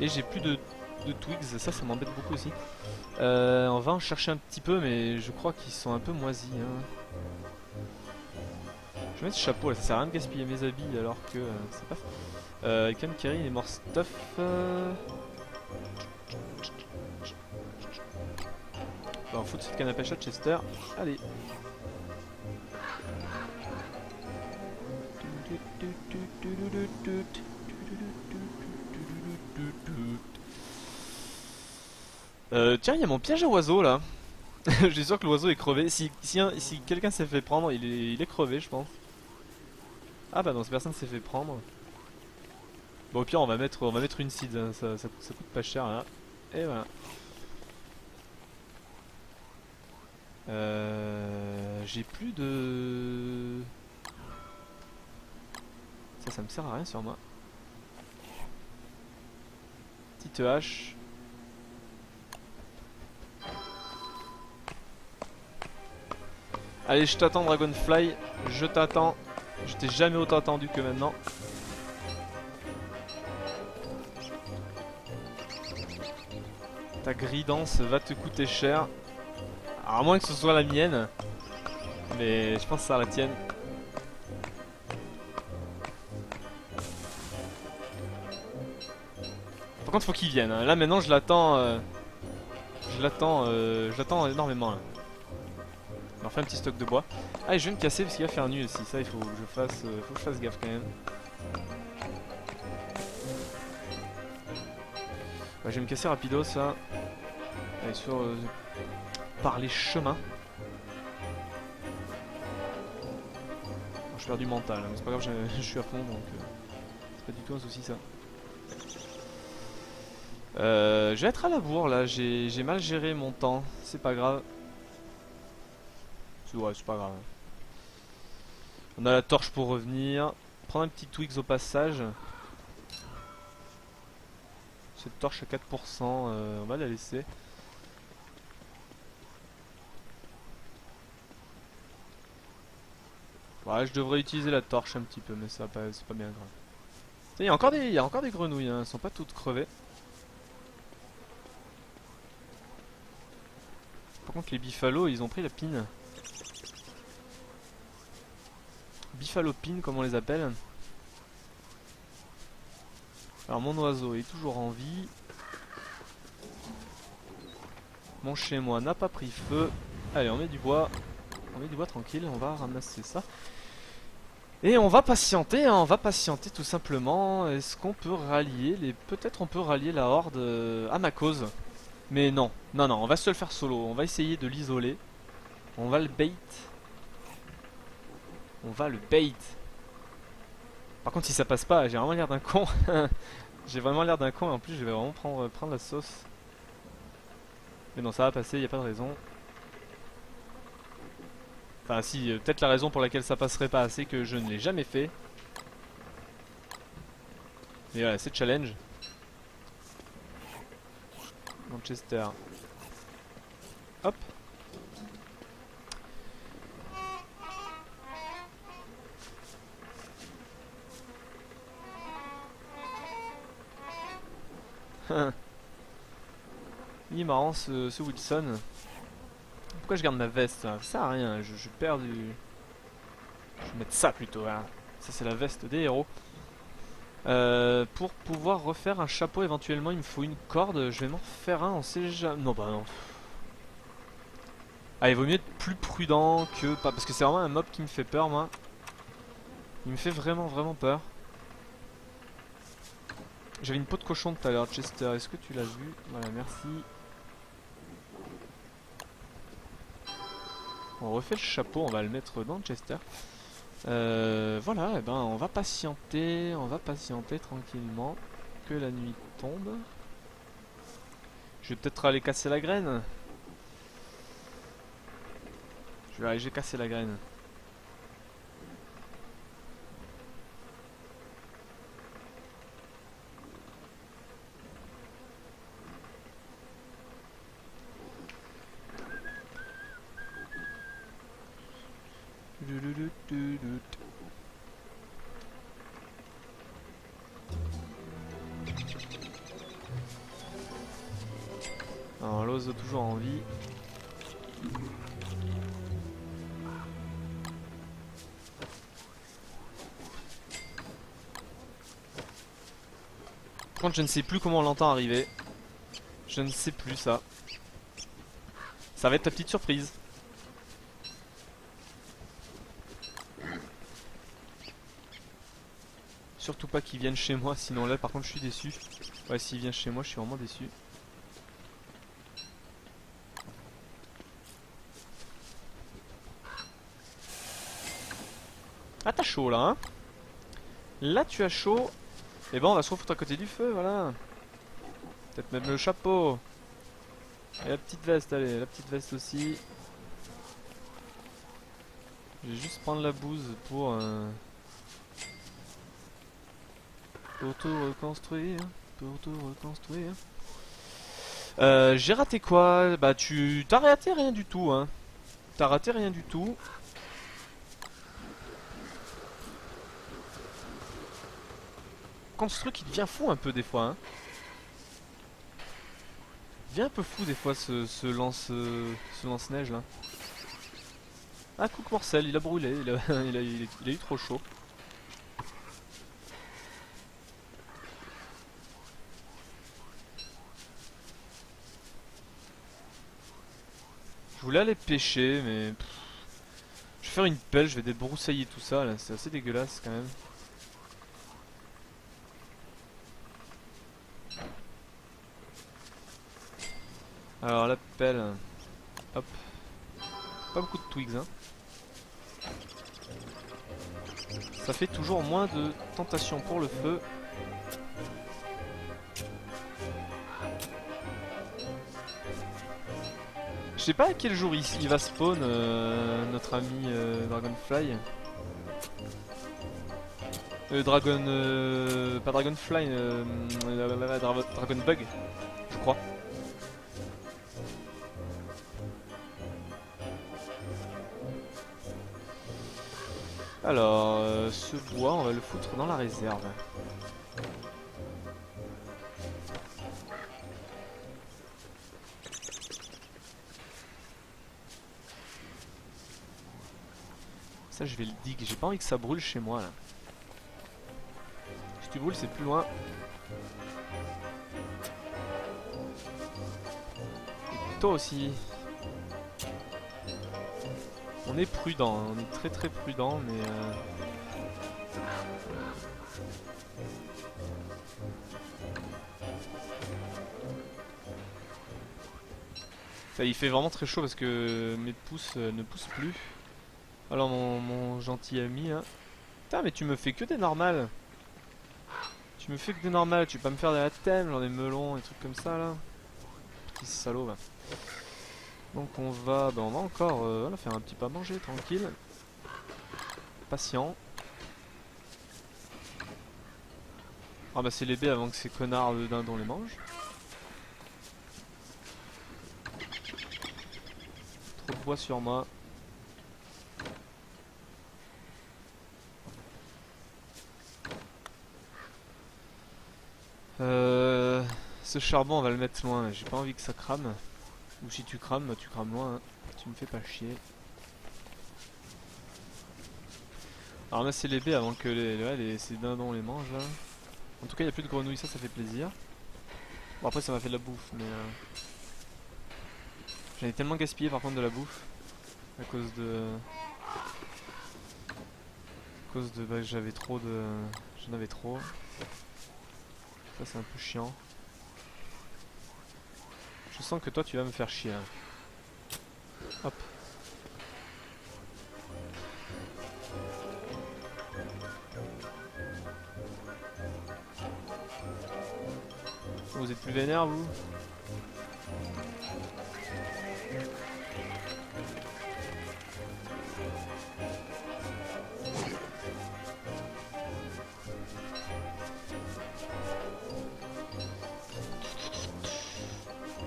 Et j'ai plus de twigs, ça m'embête beaucoup aussi. On va en chercher un petit peu, mais je crois qu'ils sont un peu moisis. Hein. Je vais mettre ce chapeau là, ça sert à rien de gaspiller mes habits alors que c'est pas. Ken Kerry il est mort stuff. On va en foutre cette canne à pêche à Chester. Allez. Tiens, il y a mon piège à oiseau là. Je suis sûr que l'oiseau est crevé. Si quelqu'un s'est fait prendre, il est crevé, je pense. Ah bah non, cette personne s'est fait prendre. Bon, au pire, on va mettre une seed, hein. Ça coûte pas cher là. Et voilà. J'ai plus de. Ça me sert à rien sur moi. Petite hache. Allez, je t'attends Dragonfly, je t'attends. Je t'ai jamais autant attendu que maintenant. Ta gridance va te coûter cher. Alors, à moins que ce soit la mienne. Mais je pense que ça la tienne. Par contre, faut qu'il vienne. Hein. Là maintenant, je l'attends. Je l'attends énormément. Là. On va faire un petit stock de bois. Ah, et je vais me casser parce qu'il va faire nuit aussi. Ça, il faut que je fasse gaffe quand même. Ouais, je vais me casser rapido ça. Allez, par les chemins. Bon, je perds du mental, hein, mais c'est pas grave, je suis à fond donc c'est pas du tout un souci ça. Je vais être à la bourre là, j'ai mal géré mon temps, c'est pas grave. Ouais, c'est pas grave. On a la torche pour revenir. Prendre un petit Twix au passage. Cette torche à 4%, on va la laisser. Ouais, je devrais utiliser la torche un petit peu, mais ça c'est pas bien grave. Il y a encore des grenouilles, hein, elles sont pas toutes crevées. Par contre, les biffalos, ils ont pris la pine. Biffalopine, comme on les appelle. Alors, mon oiseau est toujours en vie. Mon chez moi n'a pas pris feu. Allez, on met du bois. On met du bois tranquille, on va ramasser ça. Et on va patienter, hein, on va patienter tout simplement. Est-ce qu'on peut rallier peut-être on peut rallier la horde à ma cause. Mais non, on va se le faire solo. On va essayer de l'isoler. On va le bait. On va le bait. Par contre, si ça passe pas, j'ai vraiment l'air d'un con. J'ai vraiment l'air d'un con et en plus, je vais vraiment prendre la sauce. Mais non, ça va passer, y a pas de raison. Enfin, si, peut-être la raison pour laquelle ça passerait pas, c'est que je ne l'ai jamais fait. Mais voilà, c'est challenge. Manchester. Hop. Il est marrant ce Wilson. Pourquoi je garde ma veste là? Ça sert à rien, je perds du... Je vais mettre ça plutôt, hein. Ça c'est la veste des héros. Pour pouvoir refaire un chapeau éventuellement il me faut une corde. Je vais m'en refaire un, on sait jamais... Non bah non. Ah, il vaut mieux être plus prudent que pas, parce que c'est vraiment un mob qui me fait peur moi. Il me fait vraiment peur. J'avais une peau de cochon tout à l'heure, Chester, est-ce que tu l'as vu? Voilà, merci. On refait le chapeau, on va le mettre dans Chester. Voilà, et ben on va patienter tranquillement que la nuit tombe. Je vais peut-être aller casser la graine. J'ai cassé la graine. Alors l'ose toujours en vie. Par contre je ne sais plus comment on l'entend arriver. Je ne sais plus ça. Ça va être ta petite surprise. Surtout pas qu'ils viennent chez moi, sinon là par contre je suis déçu. Ouais, s'il vient chez moi je suis vraiment déçu. Ah t'as chaud là hein. Là tu as chaud. Et bon on va se refoutre à côté du feu, voilà. Peut-être même le chapeau. Et la petite veste, allez, la petite veste aussi. Je vais juste prendre la bouse pour tout reconstruire. Pour tout reconstruire. J'ai raté quoi? Bah tu t'as raté rien du tout hein. T'as raté rien du tout. Quand ce truc il devient fou un peu des fois hein. Il devient un peu fou des fois ce lance-neige là. Ah coucou Morcel, il a brûlé, il a eu trop chaud. Je voulais aller pêcher mais... Je vais faire une pelle, je vais débroussailler tout ça là, c'est assez dégueulasse quand même. Alors la pelle, hop. Pas beaucoup de twigs hein. Ça fait toujours moins de tentation pour le feu. Je sais pas à quel jour il va spawn notre ami Dragonfly. Pas Dragonfly, Dragonbug, je crois. Alors, ce bois, on va le foutre dans la réserve. Ça, je vais le dig. J'ai pas envie que ça brûle chez moi là. Si tu brûles, c'est plus loin. Et toi aussi. On est prudent, hein. On est très très prudent, mais il fait vraiment très chaud parce que mes pouces ne poussent plus. Alors mon gentil ami hein. Putain mais tu me fais que des normales. Tu me fais que des normales, tu peux pas me faire des thèmes, genre des melons, des trucs comme ça là. Petit salaud va. Donc on va encore voilà, faire un petit pas manger tranquille. Patient. Ramasser les baies avant que ces connards de dindons les mangent. Trop de bois sur moi. Ce charbon on va le mettre loin, j'ai pas envie que ça crame. Ou si tu crames, bah, tu crames loin, hein. Tu me fais pas chier. Alors ramasser les baies avant que ces dindons les mangent là. En tout cas il n'y a plus de grenouilles, ça fait plaisir. Bon après ça m'a fait de la bouffe mais j'en ai tellement gaspillé par contre de la bouffe. À cause de... bah, j'avais trop de... J'en avais trop. Ça c'est un peu chiant. Je sens que toi tu vas me faire chier. Hein. Hop. Vous êtes plus vénère vous?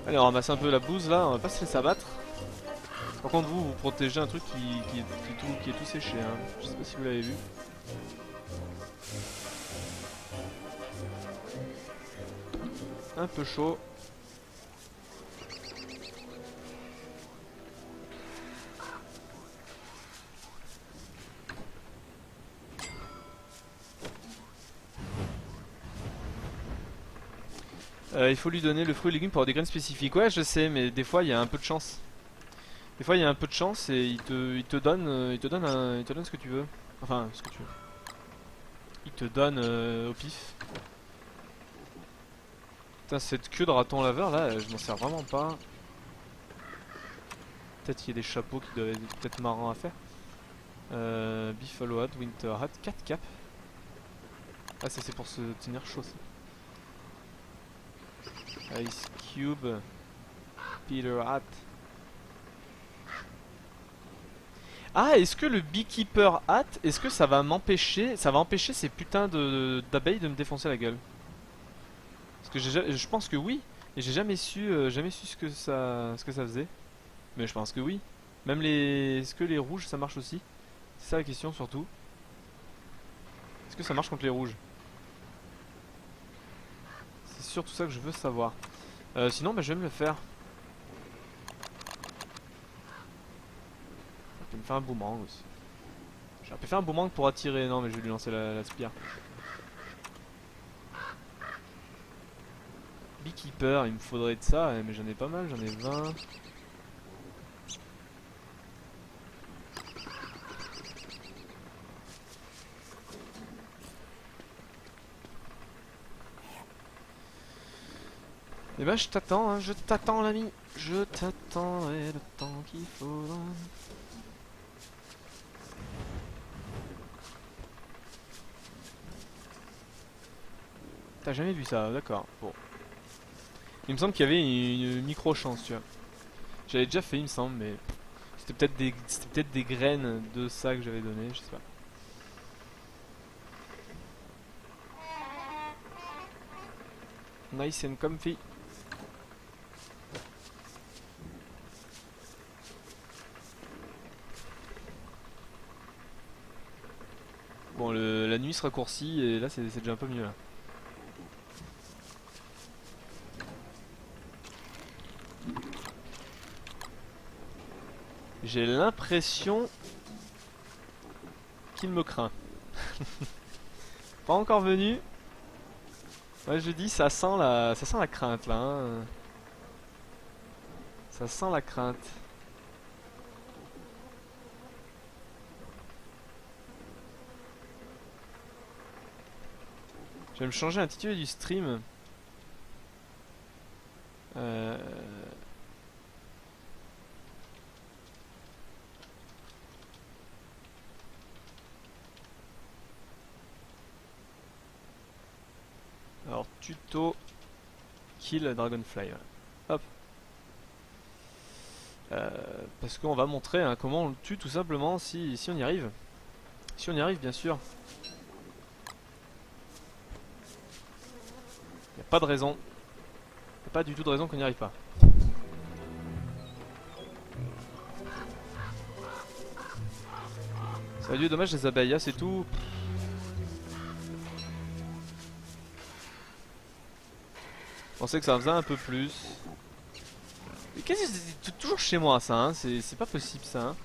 Allez, on ramasse un peu la bouse là, on va pas se laisser abattre. Par contre vous protégez un truc qui est tout séché, hein. Je sais pas si vous l'avez vu. Un peu chaud. Il faut lui donner le fruit et légumes pour avoir des graines spécifiques. Ouais, je sais, mais des fois il y a un peu de chance. Des fois il y a un peu de chance et il te donne, il te donne ce que tu veux. Enfin, ce que tu veux. Il te donne au pif. Putain, cette queue de raton laveur là, je m'en sers vraiment pas. Peut-être qu'il y a des chapeaux qui doivent être peut-être marrants à faire. Buffalo Hat, Winter Hat, 4 caps. Ah, ça c'est pour se tenir chaud ça. Ice Cube, Peter Hat. Ah, est-ce que le Beekeeper Hat, est-ce que ça va m'empêcher, ça va empêcher ces putains d'abeilles de me défoncer la gueule? Parce que je pense que oui, et j'ai jamais su ce que ça faisait. Mais je pense que oui. Même les, est-ce que les rouges ça marche aussi? C'est ça la question surtout. Est-ce que ça marche contre les rouges? C'est surtout ça que je veux savoir. Sinon, bah, je vais me le faire. Je vais me faire un boomerang aussi. J'aurais pu faire un boomerang pour attirer. Non, mais je vais lui lancer la spire. Beekeeper, il me faudrait de ça, mais j'en ai pas mal, j'en ai 20. Et bah je t'attends, hein, je t'attends l'ami. Je t'attendrai le temps qu'il faudra. T'as jamais vu ça, d'accord. Bon. Il me semble qu'il y avait une micro-chance, tu vois. J'avais déjà fait, il me semble, mais c'était peut-être des graines de ça que j'avais donné, je sais pas. Nice and comfy. Bon, la nuit se raccourcit et là c'est déjà un peu mieux là. J'ai l'impression qu'il me craint. Pas encore venu. Ouais, je dis ça sent la crainte là. Hein. Ça sent la crainte. Je vais me changer l'intitulé du stream. Euh... Alors, tuto kill Dragonfly. Voilà. Hop. Parce qu'on va montrer hein, comment on le tue tout simplement si on y arrive. Si on y arrive, bien sûr. Y a pas de raison. Y a pas du tout de raison qu'on n'y arrive pas. Salut, dommage les abeilles, c'est tout. Je pensais que ça en faisait un peu plus. Mais qu'est-ce que c'est toujours chez moi ça, hein? C'est pas possible ça. Hein.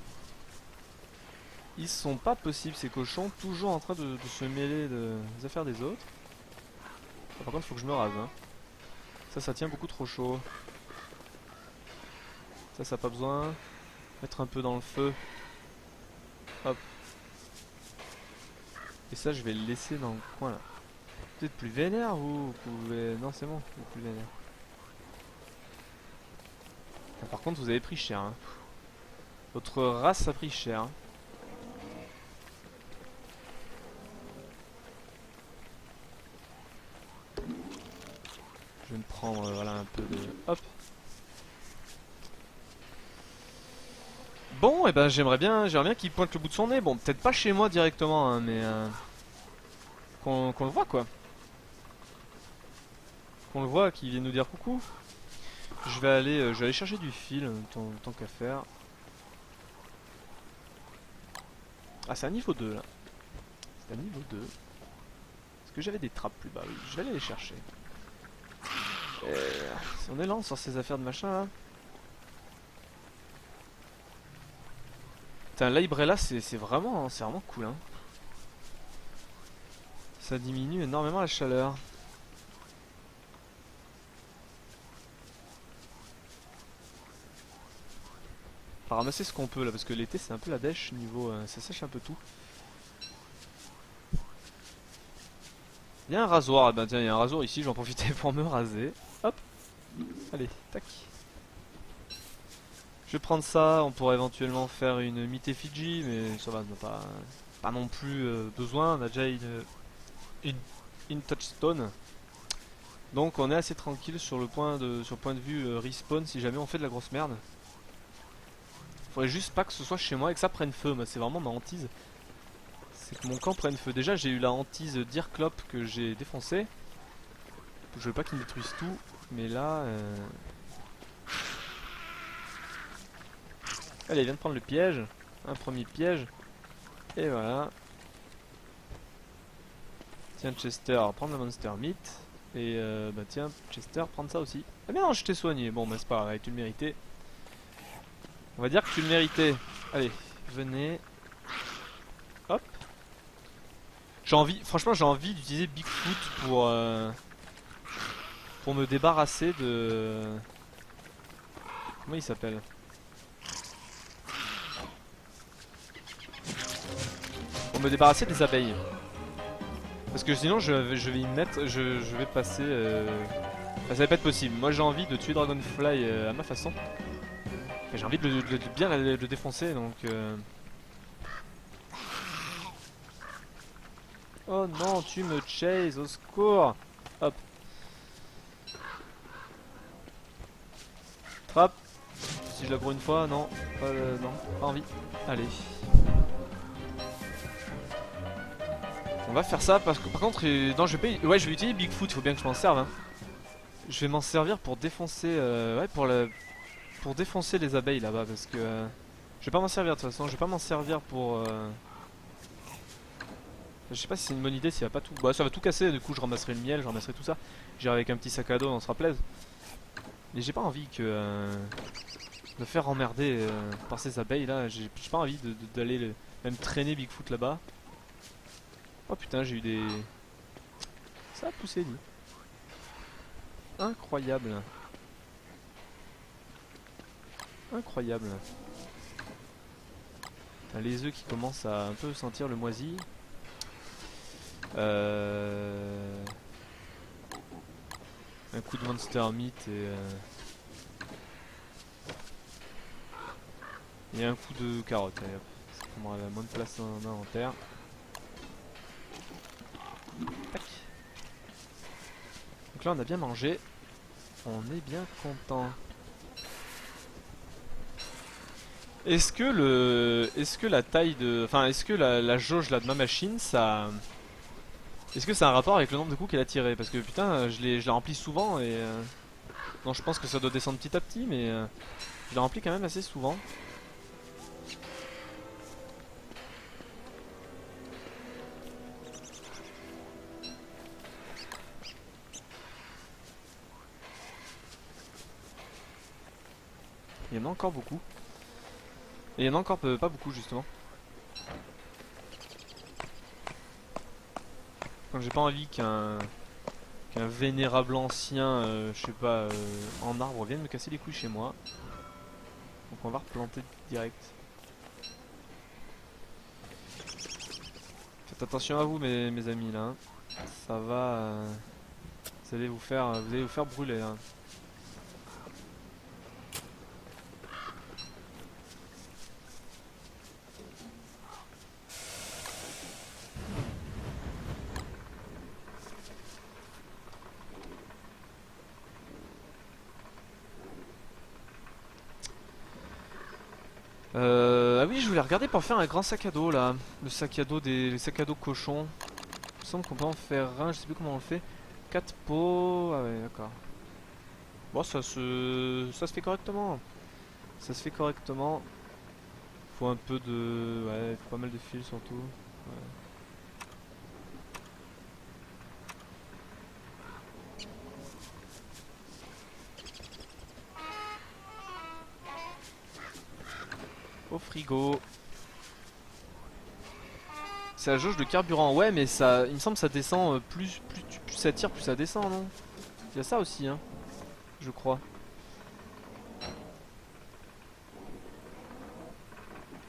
Ils sont pas possibles ces cochons, toujours en train de se mêler des affaires des autres. Ah, par contre, faut que je me rase. Hein. Ça tient beaucoup trop chaud. Ça a pas besoin. Mettre un peu dans le feu. Hop. Et ça, je vais le laisser dans le coin là. peut-être plus vénère vous pouvez... Non c'est bon, vous êtes plus vénère. Ah, par contre vous avez pris cher hein. Votre race a pris cher hein. Je vais me prendre voilà un peu de... Hop. Bon et ben j'aimerais bien qu'il pointe le bout de son nez. Bon peut-être pas chez moi directement hein, mais qu'on le voit quoi. Qu'on le voit, qu'il vienne nous dire coucou. Je vais aller chercher du fil tant qu'à faire. Ah c'est un niveau 2 là. C'est un niveau 2. Est-ce que j'avais des trappes plus bas? Oui, je vais aller les chercher. On est lent sur ces affaires de machin là. Putain, là c'est vraiment cool hein. Ça diminue énormément la chaleur. On va ramasser ce qu'on peut là parce que l'été c'est un peu la dèche niveau ça sèche un peu tout. Il y a un rasoir, ben tiens il y a un rasoir ici, j'en profiter pour me raser. Hop. Allez, tac. Je vais prendre ça, on pourrait éventuellement faire une Mite Fiji, mais ça va, on n'a pas non plus besoin, on a déjà une touchstone. Donc on est assez tranquille sur le point de vue respawn si jamais on fait de la grosse merde. Faudrait juste pas que ce soit chez moi et que ça prenne feu, moi c'est vraiment ma hantise. C'est que mon camp prenne feu. Déjà j'ai eu la hantise d'Irclop que j'ai défoncé. Je veux pas qu'il me détruise tout, mais là... Allez, il vient de prendre le piège. Un premier piège. Et voilà. Tiens Chester, prendre le Monster Meat. Et bah tiens Chester, prendre ça aussi. Ah mais non, je t'ai soigné. Bon bah c'est pas grave, tu le méritais. On va dire que tu le méritais. Allez, venez. Hop. Franchement j'ai envie d'utiliser Bigfoot pour me débarrasser de... Comment il s'appelle? Pour me débarrasser des abeilles. Parce que sinon je vais y mettre, je vais passer... Enfin, ça va pas être possible. Moi j'ai envie de tuer Dragonfly à ma façon. J'ai envie de bien le défoncer donc... Oh non, tu me chases, au secours. Hop. Trappe. Si je la bourre une fois, non. Non, pas envie. Allez. On va faire ça parce que par contre, non, je vais pas... Ouais, je vais utiliser Bigfoot, il faut bien que je m'en serve. Hein. Je vais m'en servir pour défoncer... Ouais, pour défoncer les abeilles là-bas parce que... Je vais pas m'en servir de toute façon, je vais pas m'en servir pour... Je sais pas si c'est une bonne idée, s'il va pas tout... Bah ça va tout casser, du coup je ramasserai le miel, je ramasserai tout ça. J'irai avec un petit sac à dos, on se plaise. Mais j'ai pas envie que... me faire emmerder par ces abeilles là, j'ai pas envie d'aller même traîner Bigfoot là-bas. Oh putain, j'ai eu des... Ça a poussé, dit. Incroyable. Incroyable. Putain, les œufs qui commencent à un peu sentir le moisi. Un coup de Monster Meat et un coup de carotte. Allez, hop. Ça prendra moins de place dans l'inventaire. Tac. Donc là on a bien mangé. On est bien content. Est-ce que la taille de... Enfin, est-ce que la jauge là de ma machine, ça... Est-ce que c'est un rapport avec le nombre de coups qu'elle a tiré? Parce que putain, je la remplis souvent et... Non, je pense que ça doit descendre petit à petit, mais... je la remplis quand même assez souvent. Il y en a encore beaucoup. Et il y en a encore pas beaucoup justement. Quand j'ai pas envie qu'un vénérable ancien, je sais pas, en arbre vienne me casser les couilles chez moi. Donc on va replanter direct. Faites attention à vous mes amis là. Hein. Ça va... vous allez vous faire brûler. Hein. Ah oui, je voulais regarder pour faire un grand sac à dos là. Le sac à dos les sacs à dos cochons. Il me semble qu'on peut en faire un, je sais plus comment on le fait. 4 pots. Ah ouais, d'accord. Bon, ça se fait correctement. Ça se fait correctement. Faut un peu de... Ouais, pas mal de fils surtout. Ouais. Au frigo. C'est la jauge de carburant. Ouais, mais ça, il me semble que ça descend plus ça tire, plus ça descend, non? Il y a ça aussi, hein. Je crois.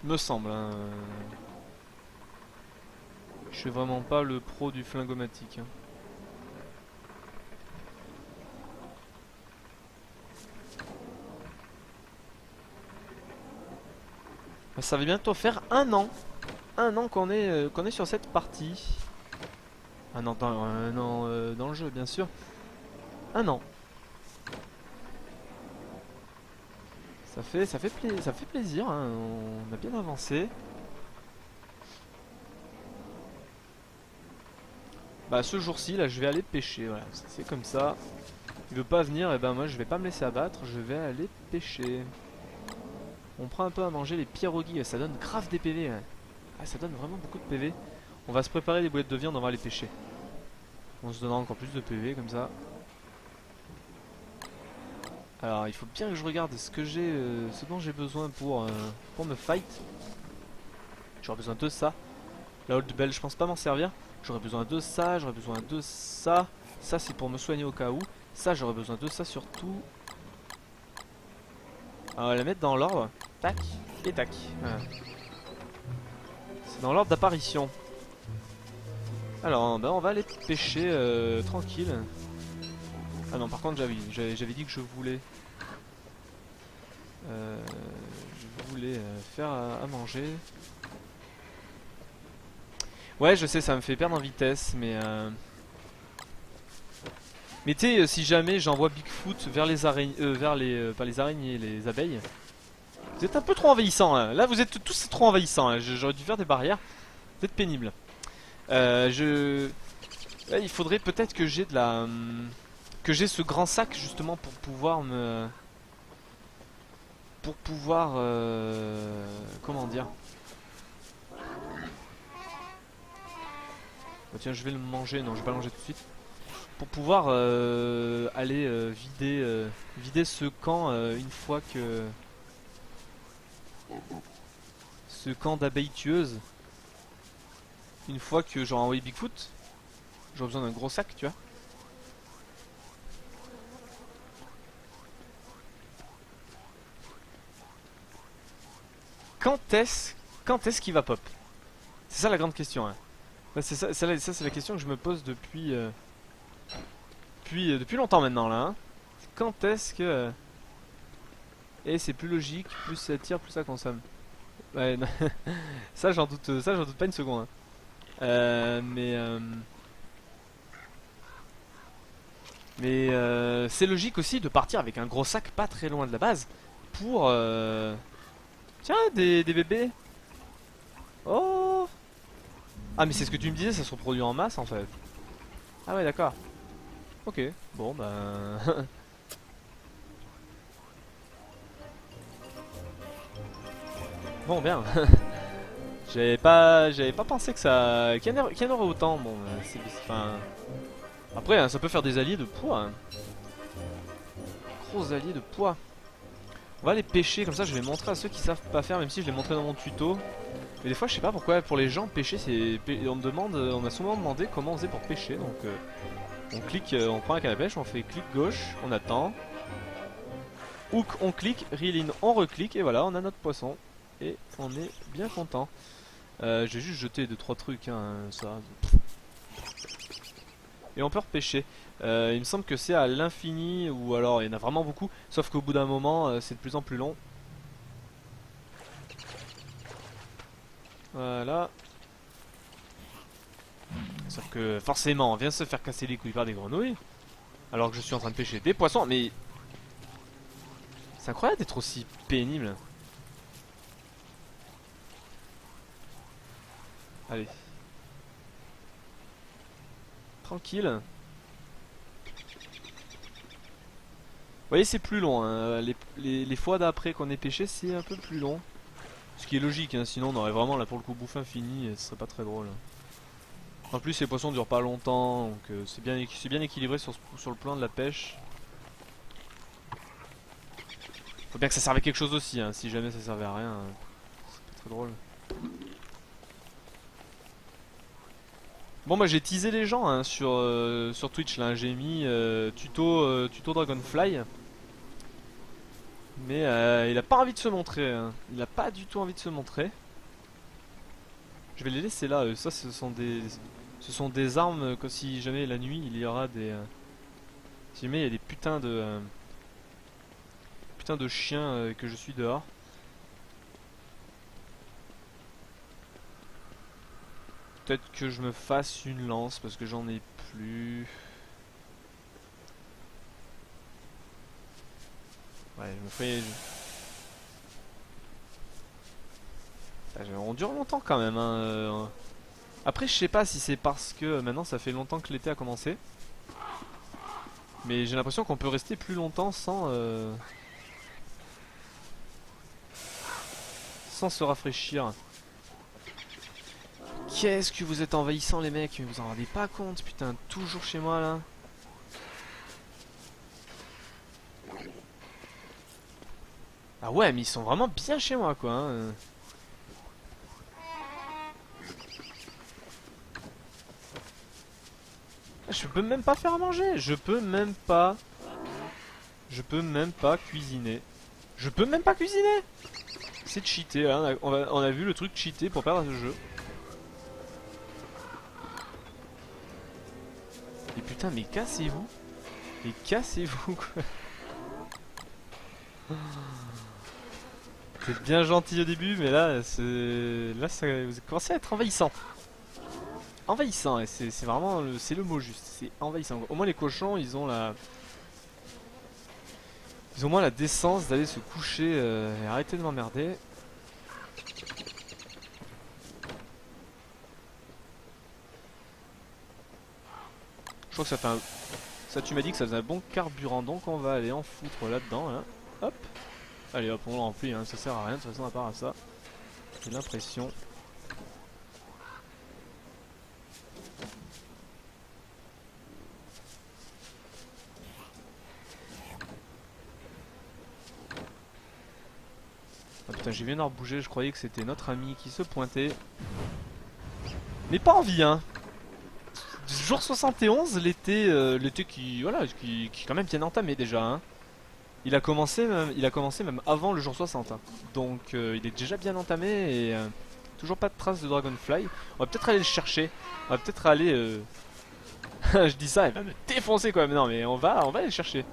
Me semble, hein. Je suis vraiment pas le pro du flingomatique. Hein. Ça va bientôt faire un an. Un an qu'on est sur cette partie. Un an dans le jeu, bien sûr. Un an. Ça fait plaisir, hein. On a bien avancé. Bah ce jour-ci, là, je vais aller pêcher. Voilà, c'est comme ça. Il veut pas venir, et ben moi je vais pas me laisser abattre, je vais aller pêcher. On prend un peu à manger les pierogies, ça donne grave des PV. Ouais. Ah, ça donne vraiment beaucoup de PV. On va se préparer des boulettes de viande, on va aller pêcher. On se donnera encore plus de PV comme ça. Alors il faut bien que je regarde ce dont j'ai besoin pour me fight. J'aurai besoin de ça. La hold bell, je pense pas m'en servir. J'aurais besoin de ça, j'aurais besoin de ça. Ça c'est pour me soigner au cas où. Ça j'aurais besoin de ça surtout. Alors, on va la mettre dans l'ordre. Tac et tac. Voilà. C'est dans l'ordre d'apparition. Alors ben, on va aller pêcher tranquille. Ah non par contre j'avais dit que je voulais faire à manger. Ouais je sais ça me fait perdre en vitesse mais tu sais si jamais j'envoie Bigfoot vers les araignées, pas les araignées, les abeilles. Vous êtes un peu trop envahissants là. Là vous êtes tous trop envahissants là. J'aurais dû faire des barrières. Vous êtes pénibles. Ouais, il faudrait peut-être que j'ai que j'ai ce grand sac justement pour pouvoir comment dire. Oh, tiens je vais le manger, non je vais pas le manger tout de suite. Pour pouvoir aller vider ce camp une fois que... Ce camp d'abeilles tueuses. Une fois que j'aurai envoyé Bigfoot. J'aurai besoin d'un gros sac tu vois. Quand est-ce qu'il va pop? C'est ça la grande question hein. C'est ça c'est la question que je me pose depuis longtemps maintenant là hein. Quand est-ce que... Et c'est plus logique, plus ça tire, plus ça consomme. Ouais, non. Ça j'en doute pas une seconde. Hein. C'est logique aussi de partir avec un gros sac pas très loin de la base pour... Tiens, des bébés. Oh. Ah mais c'est ce que tu me disais, ça se reproduit en masse en fait. Ah ouais d'accord. Ok, bon bah... Bon bien. J'avais pas pensé que ça... qu'il y en aurait autant. Bon, enfin... Après, hein, ça peut faire des alliés de poids. Hein. Gros alliés de poids. On va les pêcher, comme ça je vais montrer à ceux qui savent pas faire, même si je l'ai montré dans mon tuto. Mais des fois, je sais pas pourquoi, pour les gens, pêcher, c'est... On m'a souvent demandé comment on faisait pour pêcher, donc... on clique, on prend la canne à pêche, on fait clic gauche, on attend. Hook, on clique, reel in, on reclique, et voilà, on a notre poisson. Et on est bien content. J'ai juste jeté 2-3 trucs, hein, ça. et on peut repêcher. Il me semble que c'est à l'infini ou alors il y en a vraiment beaucoup, sauf qu'au bout d'un moment c'est de plus en plus long. Voilà. Sauf que forcément on vient se faire casser les couilles par des grenouilles, alors que je suis en train de pêcher des poissons, mais c'est incroyable d'être aussi pénible. Allez. Tranquille. Vous voyez, c'est plus long, hein. Les fois d'après qu'on ait pêché, c'est un peu plus long. Ce qui est logique, hein. Sinon on aurait vraiment là pour le coup bouffé infini et ce serait pas très drôle. En plus les poissons durent pas longtemps, donc c'est bien équilibré sur le plan de la pêche. Faut bien que ça serve à quelque chose aussi, hein. Si jamais ça servait à rien, c'est pas très drôle. Bon bah j'ai teasé les gens hein, sur Twitch là, j'ai mis tuto Dragonfly. Mais il a pas envie de se montrer, hein. Il a pas du tout envie de se montrer. Je vais les laisser là, ça ce sont des armes que si jamais la nuit il y aura des... si jamais il y a des putains de chiens que je suis dehors. Peut-être que je me fasse une lance parce que j'en ai plus. Ouais, je me ferai... On dure longtemps quand même hein. Après je sais pas si c'est parce que maintenant ça fait longtemps que l'été a commencé. Mais j'ai l'impression qu'on peut rester plus longtemps sans se rafraîchir. Qu'est-ce que vous êtes envahissants les mecs, mais vous en rendez pas compte, putain, toujours chez moi là. Ah ouais, mais ils sont vraiment bien chez moi quoi hein. Je peux même pas faire à manger, je peux même pas cuisiner. Je peux même pas cuisiner. C'est cheaté, hein. On a vu le truc cheaté pour perdre ce jeu. Et putain, mais cassez-vous. Mais cassez-vous quoi. Vous êtes bien gentil au début, mais là, vous commencez à être envahissant. Envahissant, et c'est vraiment c'est le mot juste. C'est envahissant. Au moins les cochons, ils ont au moins la décence d'aller se coucher et arrêter de m'emmerder. Je crois que ça fait un... Ça, tu m'as dit que ça faisait un bon carburant, donc on va aller en foutre là-dedans, hein. Hop. Allez hop, on le remplit, hein. Ça sert à rien de toute façon à part à ça. J'ai l'impression. Ah putain, j'ai vu Nord bouger, je croyais que c'était notre ami qui se pointait. Mais pas envie, hein. Jour 71, l'été qui, voilà, qui est quand même bien entamé déjà, hein. Il a commencé même avant le jour 60, hein. Donc il est déjà bien entamé et toujours pas de traces de Dragonfly. On va peut-être aller le chercher. On va peut-être aller... je dis ça, il va me défoncer quand même. Non mais on va aller le chercher.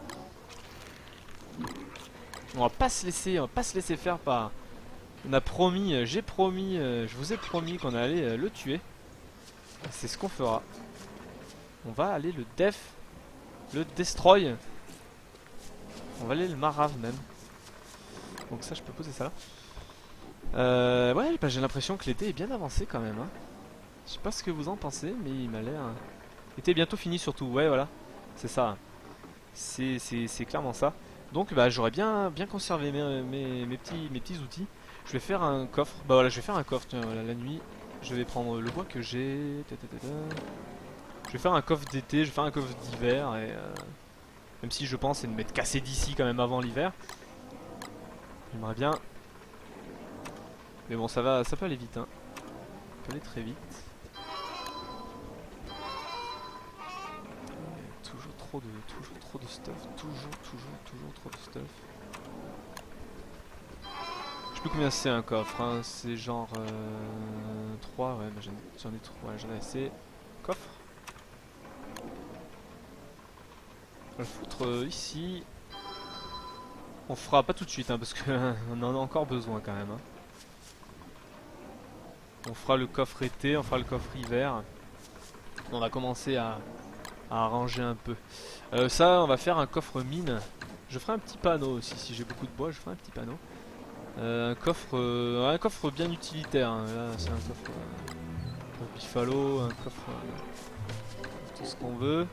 On va pas se laisser faire par... On a promis, j'ai promis, je vous ai promis qu'on allait le tuer. C'est ce qu'on fera. On va aller le destroy. On va aller le marave même. Donc ça je peux poser ça là. Ouais bah, j'ai l'impression que l'été est bien avancé quand même hein. Je sais pas ce que vous en pensez mais il m'a l'air... L'été est bientôt fini surtout, ouais voilà. C'est ça. C'est clairement ça. Donc bah j'aurais bien conservé mes petits outils. Je vais faire un coffre. Bah voilà je vais faire un coffre tiens, voilà, la nuit. Je vais prendre le bois que j'ai. Je vais faire un coffre d'été, je vais faire un coffre d'hiver et même si je pense c'est de m'être cassé d'ici quand même avant l'hiver. J'aimerais bien. Mais bon ça peut aller vite hein. Ça peut aller très vite. Toujours trop de stuff. Toujours trop de stuff. Je sais plus combien c'est un coffre hein. C'est genre 3 ouais bah j'en ai 3, ouais, j'en ai assez. Coffre. On va le foutre ici. On fera pas tout de suite hein, parce que on en a encore besoin quand même. Hein. On fera le coffre été, on fera le coffre hiver. On va commencer à arranger un peu. Ça, on va faire un coffre mine. Je ferai un petit panneau aussi, si j'ai beaucoup de bois, je ferai un petit panneau. Un coffre bien utilitaire. Hein. Là, c'est un coffre pour Buffalo, un coffre tout ce qu'on veut.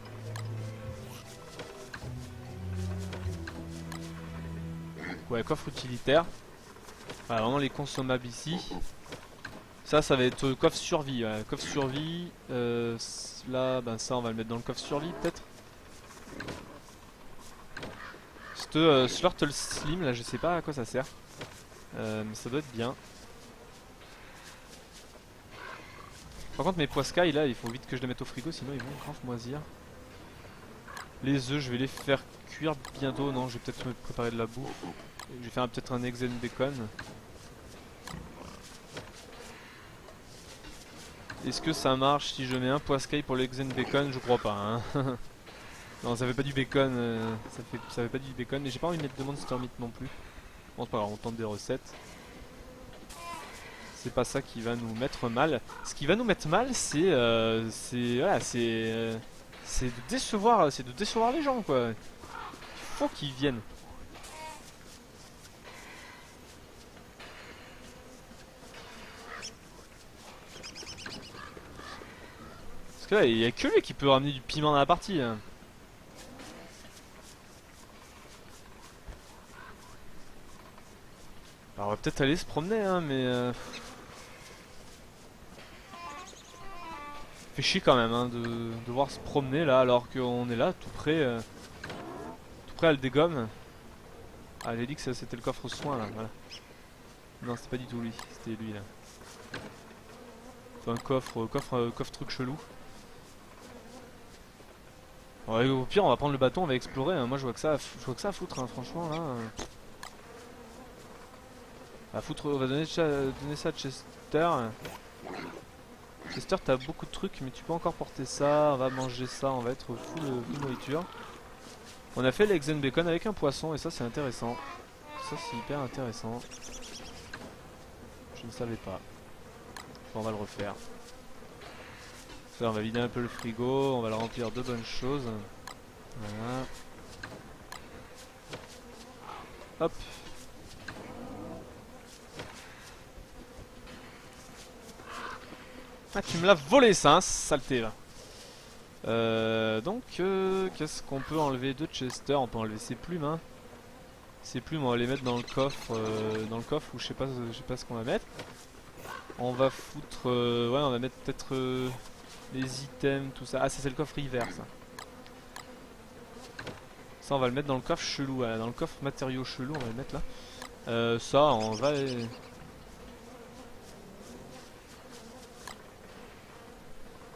Ouais, coffre utilitaire. Voilà, vraiment les consommables ici. Ça va être coffre survie. Ouais. Coffre survie. Là, ben ça, on va le mettre dans le coffre survie peut-être. Slurtle Slim, là, je sais pas à quoi ça sert. Mais ça doit être bien. Par contre, mes poiscailles là, il faut vite que je les mette au frigo, sinon ils vont grave moisir. Les œufs, je vais les faire cuire bientôt. Non, je vais peut-être me préparer de la bouffe. Je vais faire peut-être un eggs and bacon. Est-ce que ça marche si je mets un poiscaille pour l'eggs and bacon? Je crois pas. Hein. Non, ça fait pas du bacon. Ça fait pas du bacon. Mais j'ai pas envie de mettre de monster meat non plus. Bon, c'est pas grave, on tente des recettes. C'est pas ça qui va nous mettre mal. Ce qui va nous mettre mal, c'est voilà, c'est de décevoir les gens quoi. Il faut qu'ils viennent. Parce que là, il y a que lui qui peut ramener du piment dans la partie. Hein. Alors on va peut-être aller se promener, hein, mais fait chier quand même hein, de devoir se promener là alors qu'on est là tout près à le dégomme. Ah, j'ai dit que c'était le coffre soin là, voilà. Non, c'était pas du tout lui, c'était lui là. Enfin, coffre truc chelou. Ouais, au pire, on va prendre le bâton, on va explorer. Hein. Moi, je vois que ça à foutre, hein, franchement là. On va donner ça à Chester. Chester, t'as beaucoup de trucs, mais tu peux encore porter ça. On va manger ça, on va être full nourriture. On a fait l'eggs and bacon avec un poisson, et ça, c'est intéressant. Ça, c'est hyper intéressant. Je ne savais pas. Bon, on va le refaire. Ça, on va vider un peu le frigo, on va le remplir de bonnes choses. Voilà. Hop. Ah, tu me l'as volé ça, hein, saleté là. Qu'est-ce qu'on peut enlever de Chester? On peut enlever ses plumes, hein. Ses plumes, on va les mettre dans le coffre ou je sais pas ce qu'on va mettre. On va foutre, ouais, on va mettre peut-être les items, tout ça. Ah, ça c'est le coffre hiver, ça. Ça, on va le mettre dans le coffre chelou, voilà, dans le coffre matériaux chelou, on va le mettre là. Ça, on va.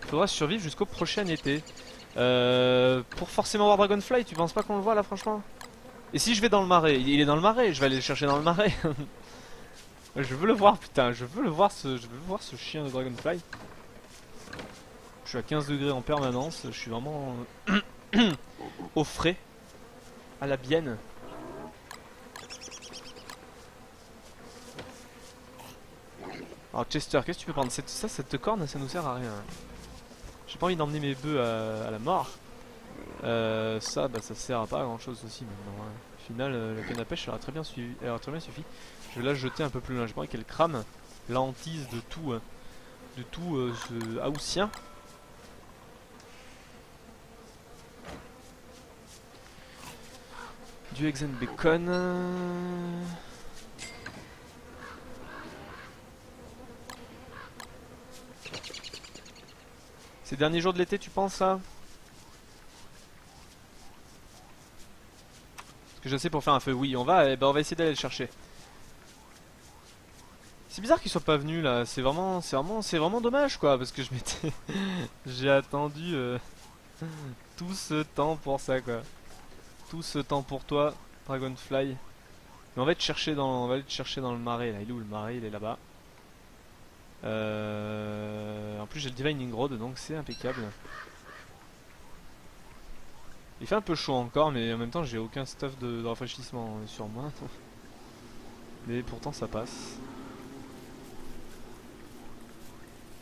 Faudra survivre jusqu'au prochain été. Pour forcément voir Dragonfly, tu penses pas qu'on le voit là, franchement? Et si je vais dans le marais? Il est dans le marais, je vais aller le chercher dans le marais. Je veux le voir, putain, je veux voir ce chien de Dragonfly. Je suis à 15 degrés en permanence, je suis vraiment au frais, à la bienne. Alors Chester, qu'est-ce que tu peux prendre? Cette corne, ça nous sert à rien. J'ai pas envie d'emmener mes bœufs à la mort. Ça, bah, ça sert à pas à grand chose aussi maintenant. Hein. Au final, la canne à pêche, elle aura très bien suffi. Je vais la jeter un peu plus loin. J'ai pas envie qu'elle crame la hantise de tout ce haussien. Du eggs and bacon. Ces derniers jours de l'été, tu penses ça? Parce que je sais pour faire un feu. Oui, on va essayer d'aller le chercher. C'est bizarre qu'il soit pas venu là. C'est vraiment dommage quoi, parce que je m'étais, j'ai attendu tout ce temps pour ça quoi. Tout ce temps pour toi, Dragonfly. Mais on va aller te chercher dans le marais là. Il est où le marais? Il est là-bas. En plus j'ai le Divining Rod donc c'est impeccable. Il fait un peu chaud encore, mais en même temps j'ai aucun stuff de rafraîchissement sur moi. Mais pourtant ça passe.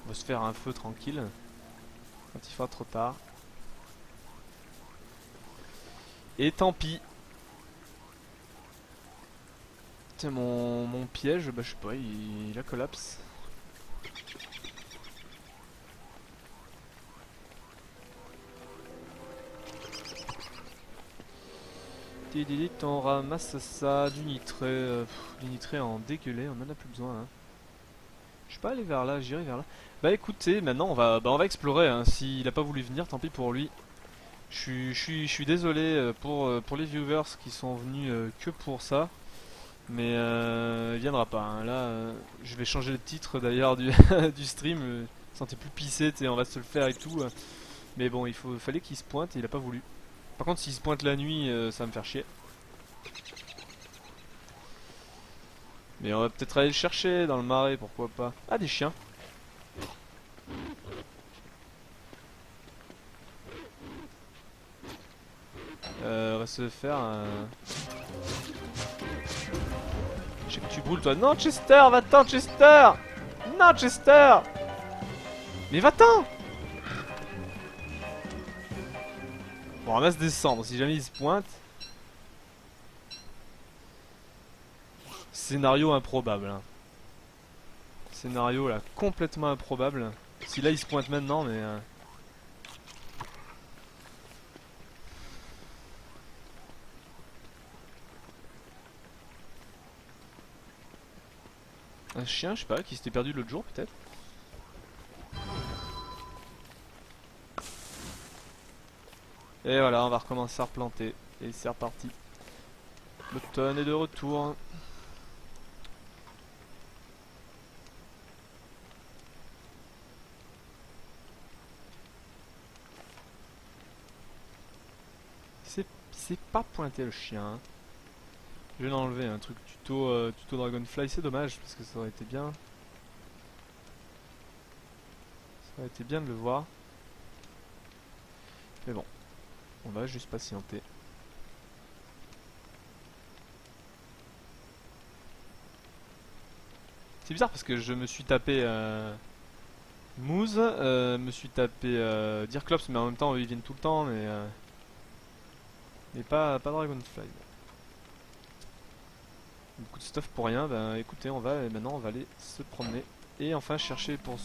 On va se faire un feu tranquille. Quand il fera trop tard. Et tant pis. Tiens, mon piège, bah je sais pas, il a collapse. On ramasse ça, du nitré. Du nitré en dégueulé, on en a plus besoin. Hein. Je suis pas allé vers là, j'irai vers là. Bah écoutez, maintenant on va explorer. Hein. S'il a pas voulu venir, tant pis pour lui. Je suis désolé pour les viewers qui sont venus que pour ça. Mais il viendra pas. Hein. Là, je vais changer le titre d'ailleurs du, du stream. Sentez plus pisser, on va se le faire et tout. Mais bon, fallait qu'il se pointe et il a pas voulu. Par contre, s'il se pointe la nuit, ça va me faire chier. Mais on va peut-être aller le chercher dans le marais, pourquoi pas. Ah, des chiens. On va se faire un... Je sais que tu brûles toi. Non, Chester, va-t'en, Chester. Non, Chester. Mais va-t'en. Bon, on ramasse des cendres, si jamais il se pointe. Scénario improbable. Hein. Scénario là, complètement improbable. Si là il se pointe maintenant, mais... Un chien, je sais pas, qui s'était perdu l'autre jour peut-être. Et voilà, on va recommencer à replanter. Et c'est reparti. L'automne est de retour. C'est pas pointé le chien. Hein. Je vais l'enlever, un truc tuto Dragonfly, c'est dommage parce que ça aurait été bien. Ça aurait été bien de le voir. Mais bon, on va juste patienter. C'est bizarre parce que je me suis tapé Moose, me suis tapé Deerclops, mais en même temps ils viennent tout le temps, mais pas Dragonfly. Beaucoup de stuff pour rien, ben écoutez, maintenant on va aller se promener et enfin chercher pour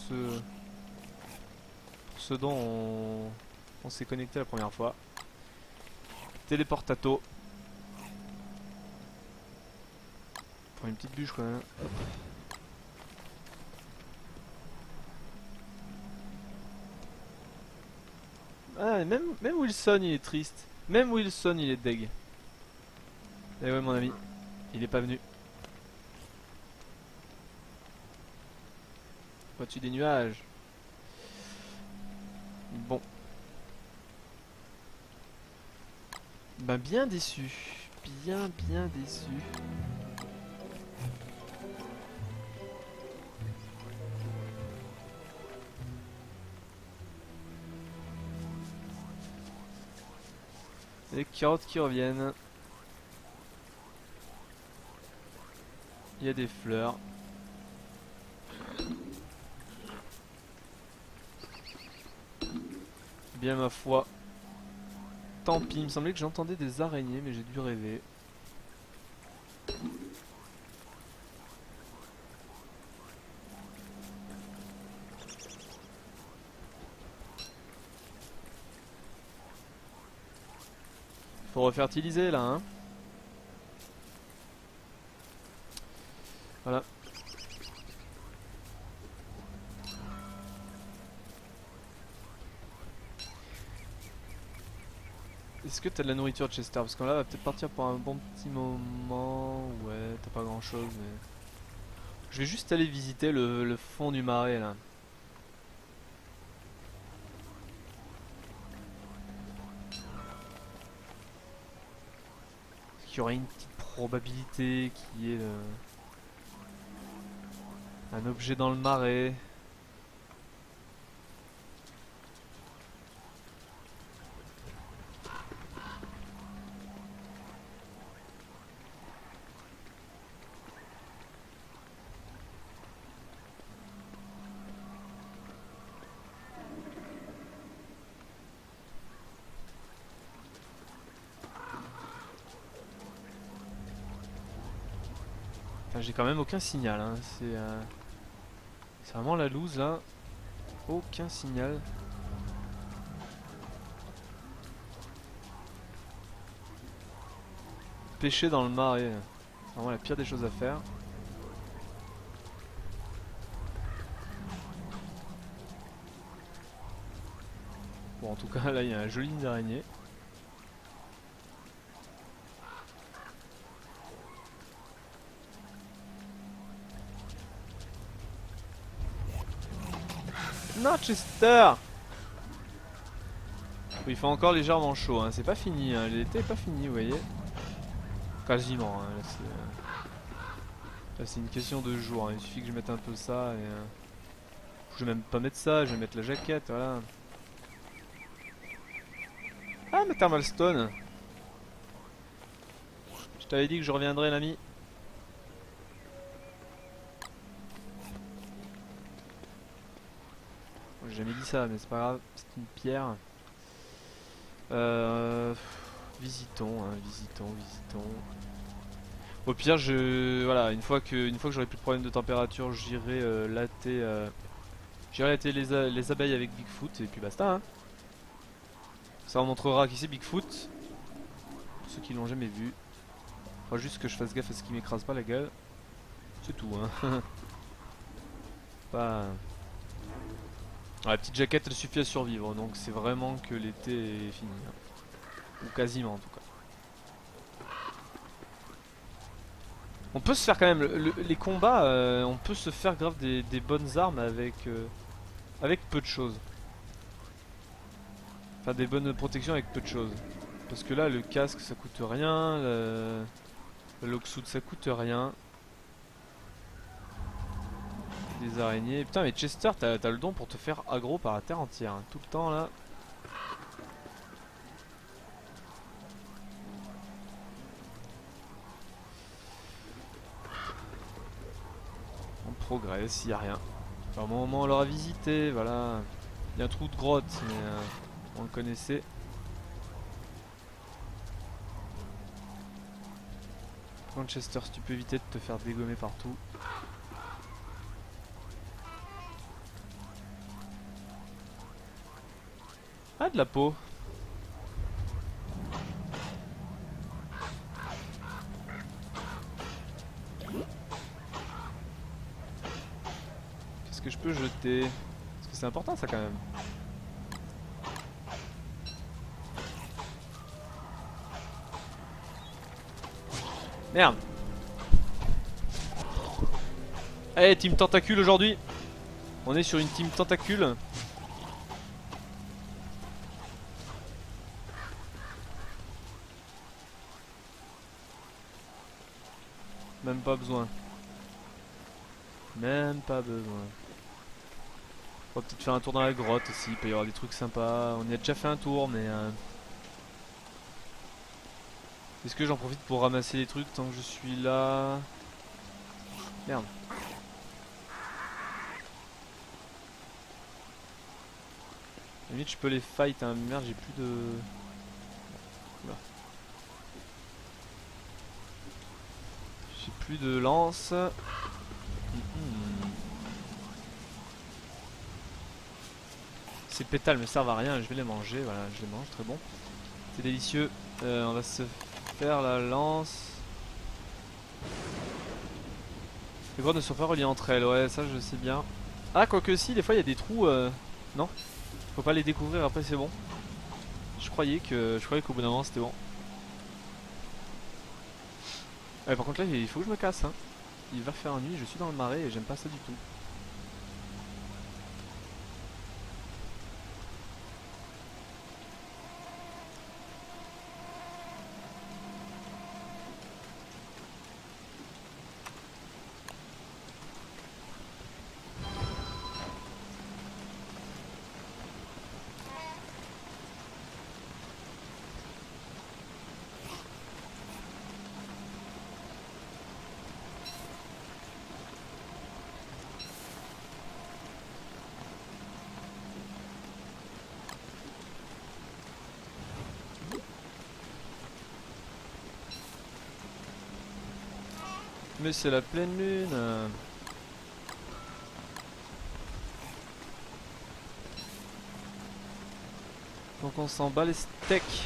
ce dont on s'est connecté la première fois. Téléportato. Prends une petite bûche quand même. Hop. Ah, même Wilson il est triste. Même Wilson il est deg. Eh ouais mon ami, il est pas venu. Vois-tu des nuages? Bon. Ben bien déçu. Bien déçu. Les carottes qui reviennent. Il y a des fleurs. Bien ma foi. Tant pis, il me semblait que j'entendais des araignées, mais j'ai dû rêver. Faut refertiliser là, hein. Voilà. Est-ce que t'as de la nourriture, Chester? Parce que là, on va peut-être partir pour un bon petit moment. Ouais, t'as pas grand-chose, mais... Je vais juste aller visiter le fond du marais, là. Parce qu'il y aurait une petite probabilité qu'il y ait un objet dans le marais. Enfin, j'ai quand même aucun signal, hein. C'est vraiment la loose là. Aucun signal. Pêcher dans le marais, c'est vraiment la pire des choses à faire. Bon, en tout cas, là il y a un joli nid d'araignée. Non, Chester! Il fait encore légèrement chaud, hein. C'est pas fini, hein. L'été est pas fini, vous voyez. Quasiment, hein. Là c'est une question de jour, hein. Il suffit que je mette un peu ça et... Je vais même pas mettre ça, je vais mettre la jaquette, voilà. Ah, mais Thermal Stone! Je t'avais dit que je reviendrais, l'ami. J'ai jamais dit ça, mais c'est pas grave, c'est une pierre. Visitons, hein, visitons. Au pire, voilà, une fois que j'aurai plus de problème de température, j'irai latter les abeilles avec Bigfoot et puis basta, hein. Ça montrera qui c'est Bigfoot. Pour ceux qui l'ont jamais vu. Faut juste que je fasse gaffe à ce qu'il m'écrase pas la gueule. C'est tout, hein. Pas... Ah, la petite jaquette elle suffit à survivre, donc c'est vraiment que l'été est fini, hein. Ou quasiment en tout cas. On peut se faire quand même, les combats, on peut se faire grave des bonnes armes avec peu de choses. Enfin des bonnes protections avec peu de choses. Parce que là le casque ça coûte rien, le locksuit ça coûte rien. Des araignées. Putain mais Chester t'as le don pour te faire aggro par la terre entière, hein. Tout le temps là. On progresse, y a rien. Enfin, au moment où on l'aura visité, voilà. Il y a un trou de grotte, mais on le connaissait. Par contre Chester, si tu peux éviter de te faire dégommer partout. Ah, de la peau. Qu'est-ce que je peux jeter? Parce que c'est important ça quand même. Merde. Allez, team tentacule aujourd'hui. On est sur une team tentacule. Même pas besoin. Même pas besoin. On va peut-être faire un tour dans la grotte aussi, il peut y avoir des trucs sympas. On y a déjà fait un tour, mais... Est-ce que j'en profite pour ramasser les trucs tant que je suis là? Merde. Limite je peux les fight, hein. Merde, j'ai plus de... Oula. J'ai plus de lance. Ces pétales me servent à rien, je vais les manger, voilà, je les mange, très bon. C'est délicieux. On va se faire la lance. Les grottes ne sont pas reliées entre elles, ouais, ça je sais bien. Ah, quoique si, des fois il y a des trous, non, faut pas les découvrir, après c'est bon. Je croyais qu'au bout d'un moment c'était bon. Ouais, par contre là il faut que je me casse, hein. Il va faire nuit, je suis dans le marais et j'aime pas ça du tout. Mais c'est la pleine lune. Donc on s'en bat les steaks.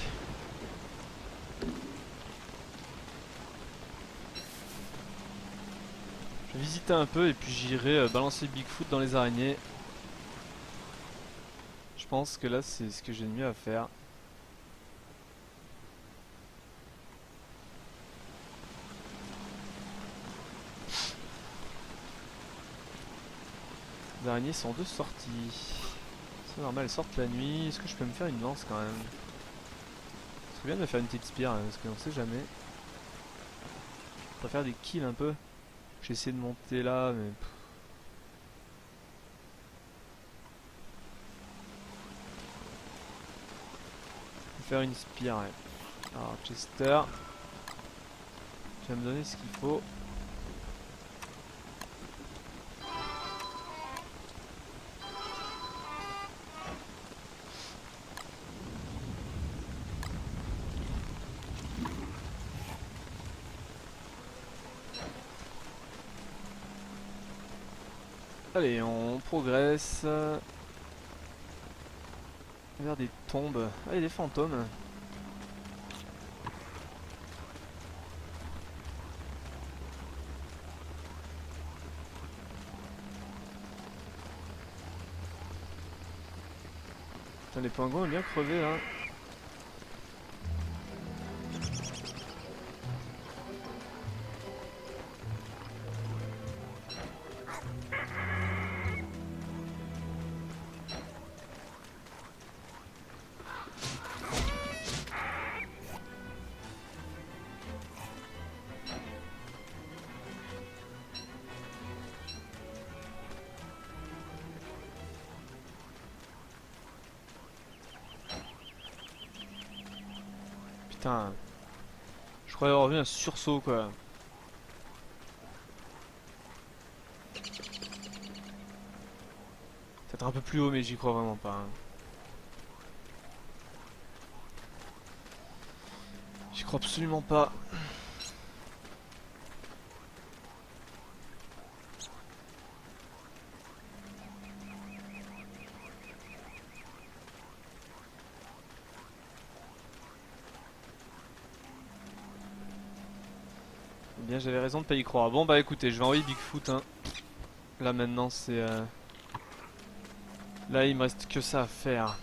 Je vais visiter un peu et puis j'irai balancer Bigfoot dans les araignées. Je pense que là c'est ce que j'ai de mieux à faire. Les araignées sont de sortie. C'est normal, elles sortent la nuit. Est-ce que je peux me faire une lance quand même? Ce serait bien de me faire une petite spire, parce qu'on sait jamais. Je préfère des kills un peu. J'ai essayé de monter là, mais... Je vais faire une spire, ouais. Alors, Chester. Tu vas me donner ce qu'il faut. Allez, on progresse vers des tombes. Allez, des fantômes. Putain, les pingouins ont bien crevé là. Putain, je croyais avoir vu un sursaut quoi. Peut-être un peu plus haut, mais j'y crois vraiment pas. J'y crois absolument pas. Eh bien, j'avais raison de pas y croire. Bon, bah écoutez, je vais envoyer Bigfoot. Hein. Là maintenant, c'est. Là, il me reste que ça à faire.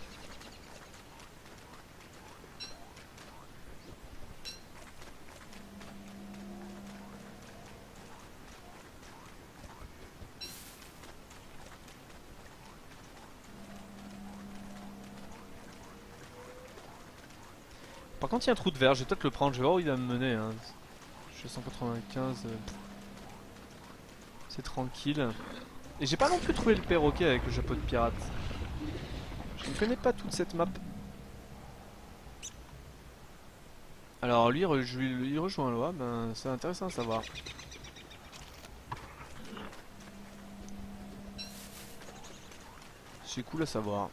Par contre, il y a un trou de verre, je vais peut-être le prendre, je vais voir où il va me mener. Hein. Je suis à 195. C'est tranquille. Et j'ai pas non plus trouvé le perroquet avec le chapeau de pirate. Je ne connais pas toute cette map. Alors lui, il rejoint Loa, ben c'est intéressant à savoir. C'est cool à savoir.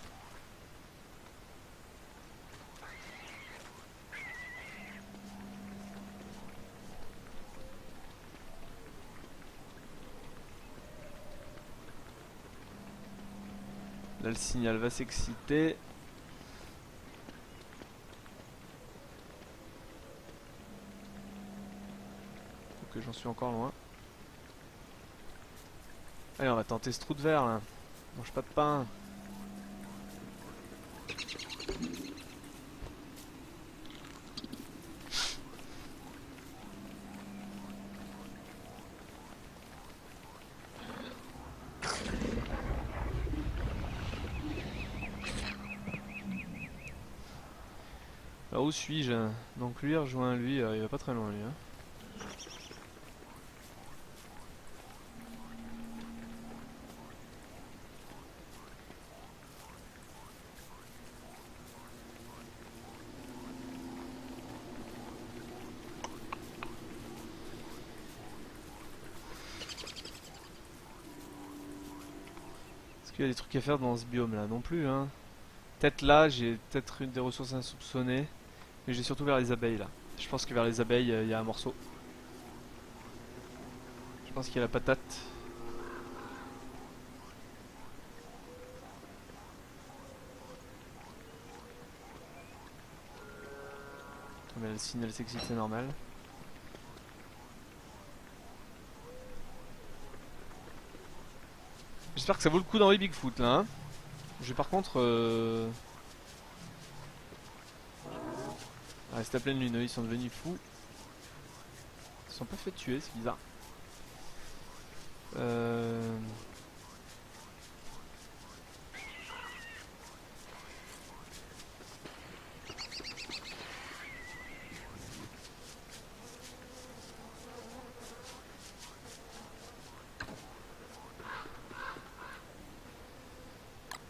Là le signal va s'exciter. Que j'en suis encore loin. Allez, on va tenter ce trou de verre là. Mange pas de pain. Alors où suis-je? Donc lui rejoint lui, il va pas très loin lui. Hein. Est-ce qu'il y a des trucs à faire dans ce biome là? Non plus hein. Peut-être là, j'ai peut-être une des ressources insoupçonnées. Mais j'ai surtout vers les abeilles là. Je pense que vers les abeilles, il y a un morceau. pense qu'il y a la patate. Mais le signal s'excite, c'est normal. J'espère que ça vaut le coup d'enlever Bigfoot là. Hein. Je vais par contre rester à pleine lune, ils sont devenus fous. Ils se sont pas fait tuer, c'est bizarre.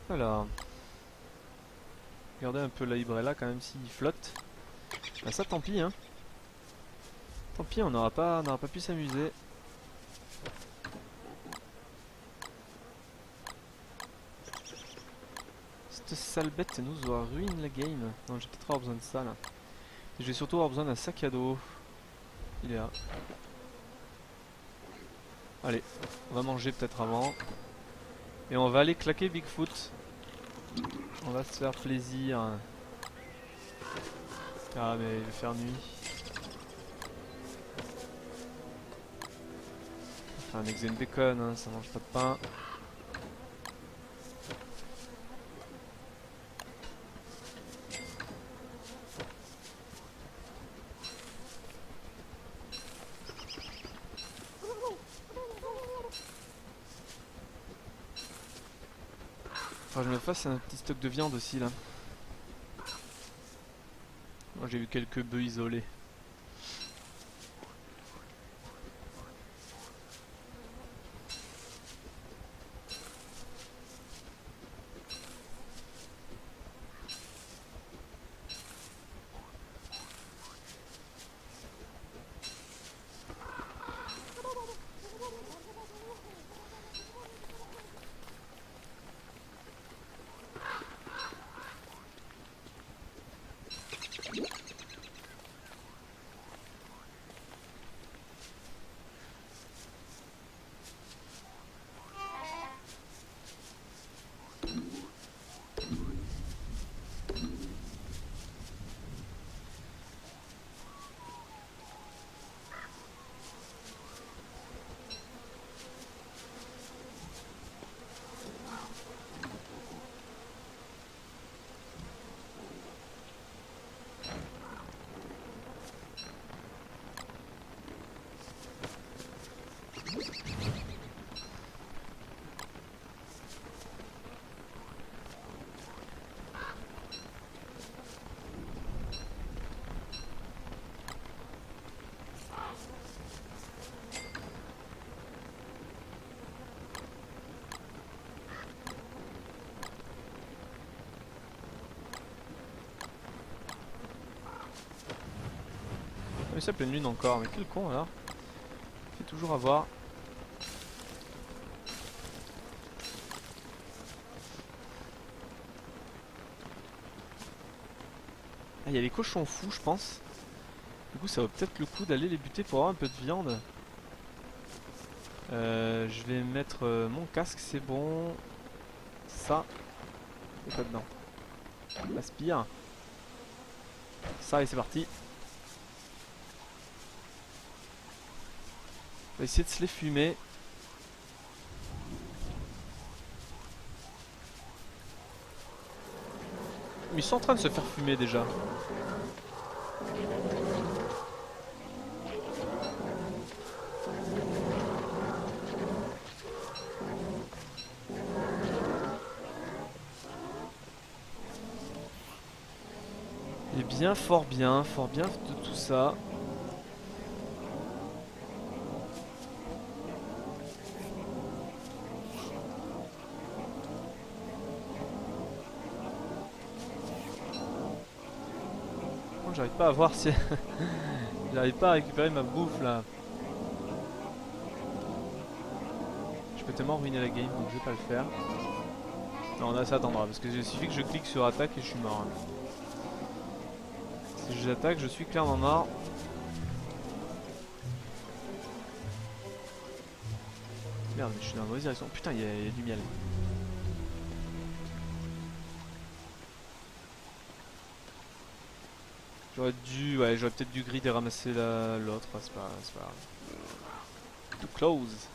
Alors, regardez un peu la Ibrella quand même s'il flotte. Bah ça tant pis hein. Tant pis, on n'aura pas pu s'amuser. Cette sale bête nous aura ruiné la game. Non, j'ai peut-être avoir besoin de ça là. Et je vais surtout avoir besoin d'un sac à dos. Il est là. Allez, on va manger peut-être avant. Et on va aller claquer Bigfoot. On va se faire plaisir. Ah mais il va faire nuit. Enfin, un exen bacon, hein, ça mange pas de pain. Faut que je me fasse un petit stock de viande aussi là. Moi j'ai vu quelques bœufs isolés. Mais ça pleine lune encore, mais quel con alors. Fait toujours avoir. Ah, il y a les cochons fous, je pense. Du coup, ça vaut peut-être le coup d'aller les buter pour avoir un peu de viande. Je vais mettre mon casque, c'est bon. Ça. Et quoi dedans? Aspire. Ça, et c'est parti. On va essayer de se les fumer. Mais ils sont en train de se faire fumer déjà. Et bien, fort bien de tout ça. J'arrive pas à voir si... J'arrive pas à récupérer ma bouffe là. Je peux tellement ruiner la game donc je vais pas le faire. Non, là ça attendra parce que il suffit que je clique sur attaque et je suis mort. Hein. Si j'attaque, je suis clairement mort. Merde, mais je suis dans la mauvaise direction. Putain, il y a du miel. Ouais, j'aurais peut-être dû grid et ramasser l'autre. C'est pas grave. Too close.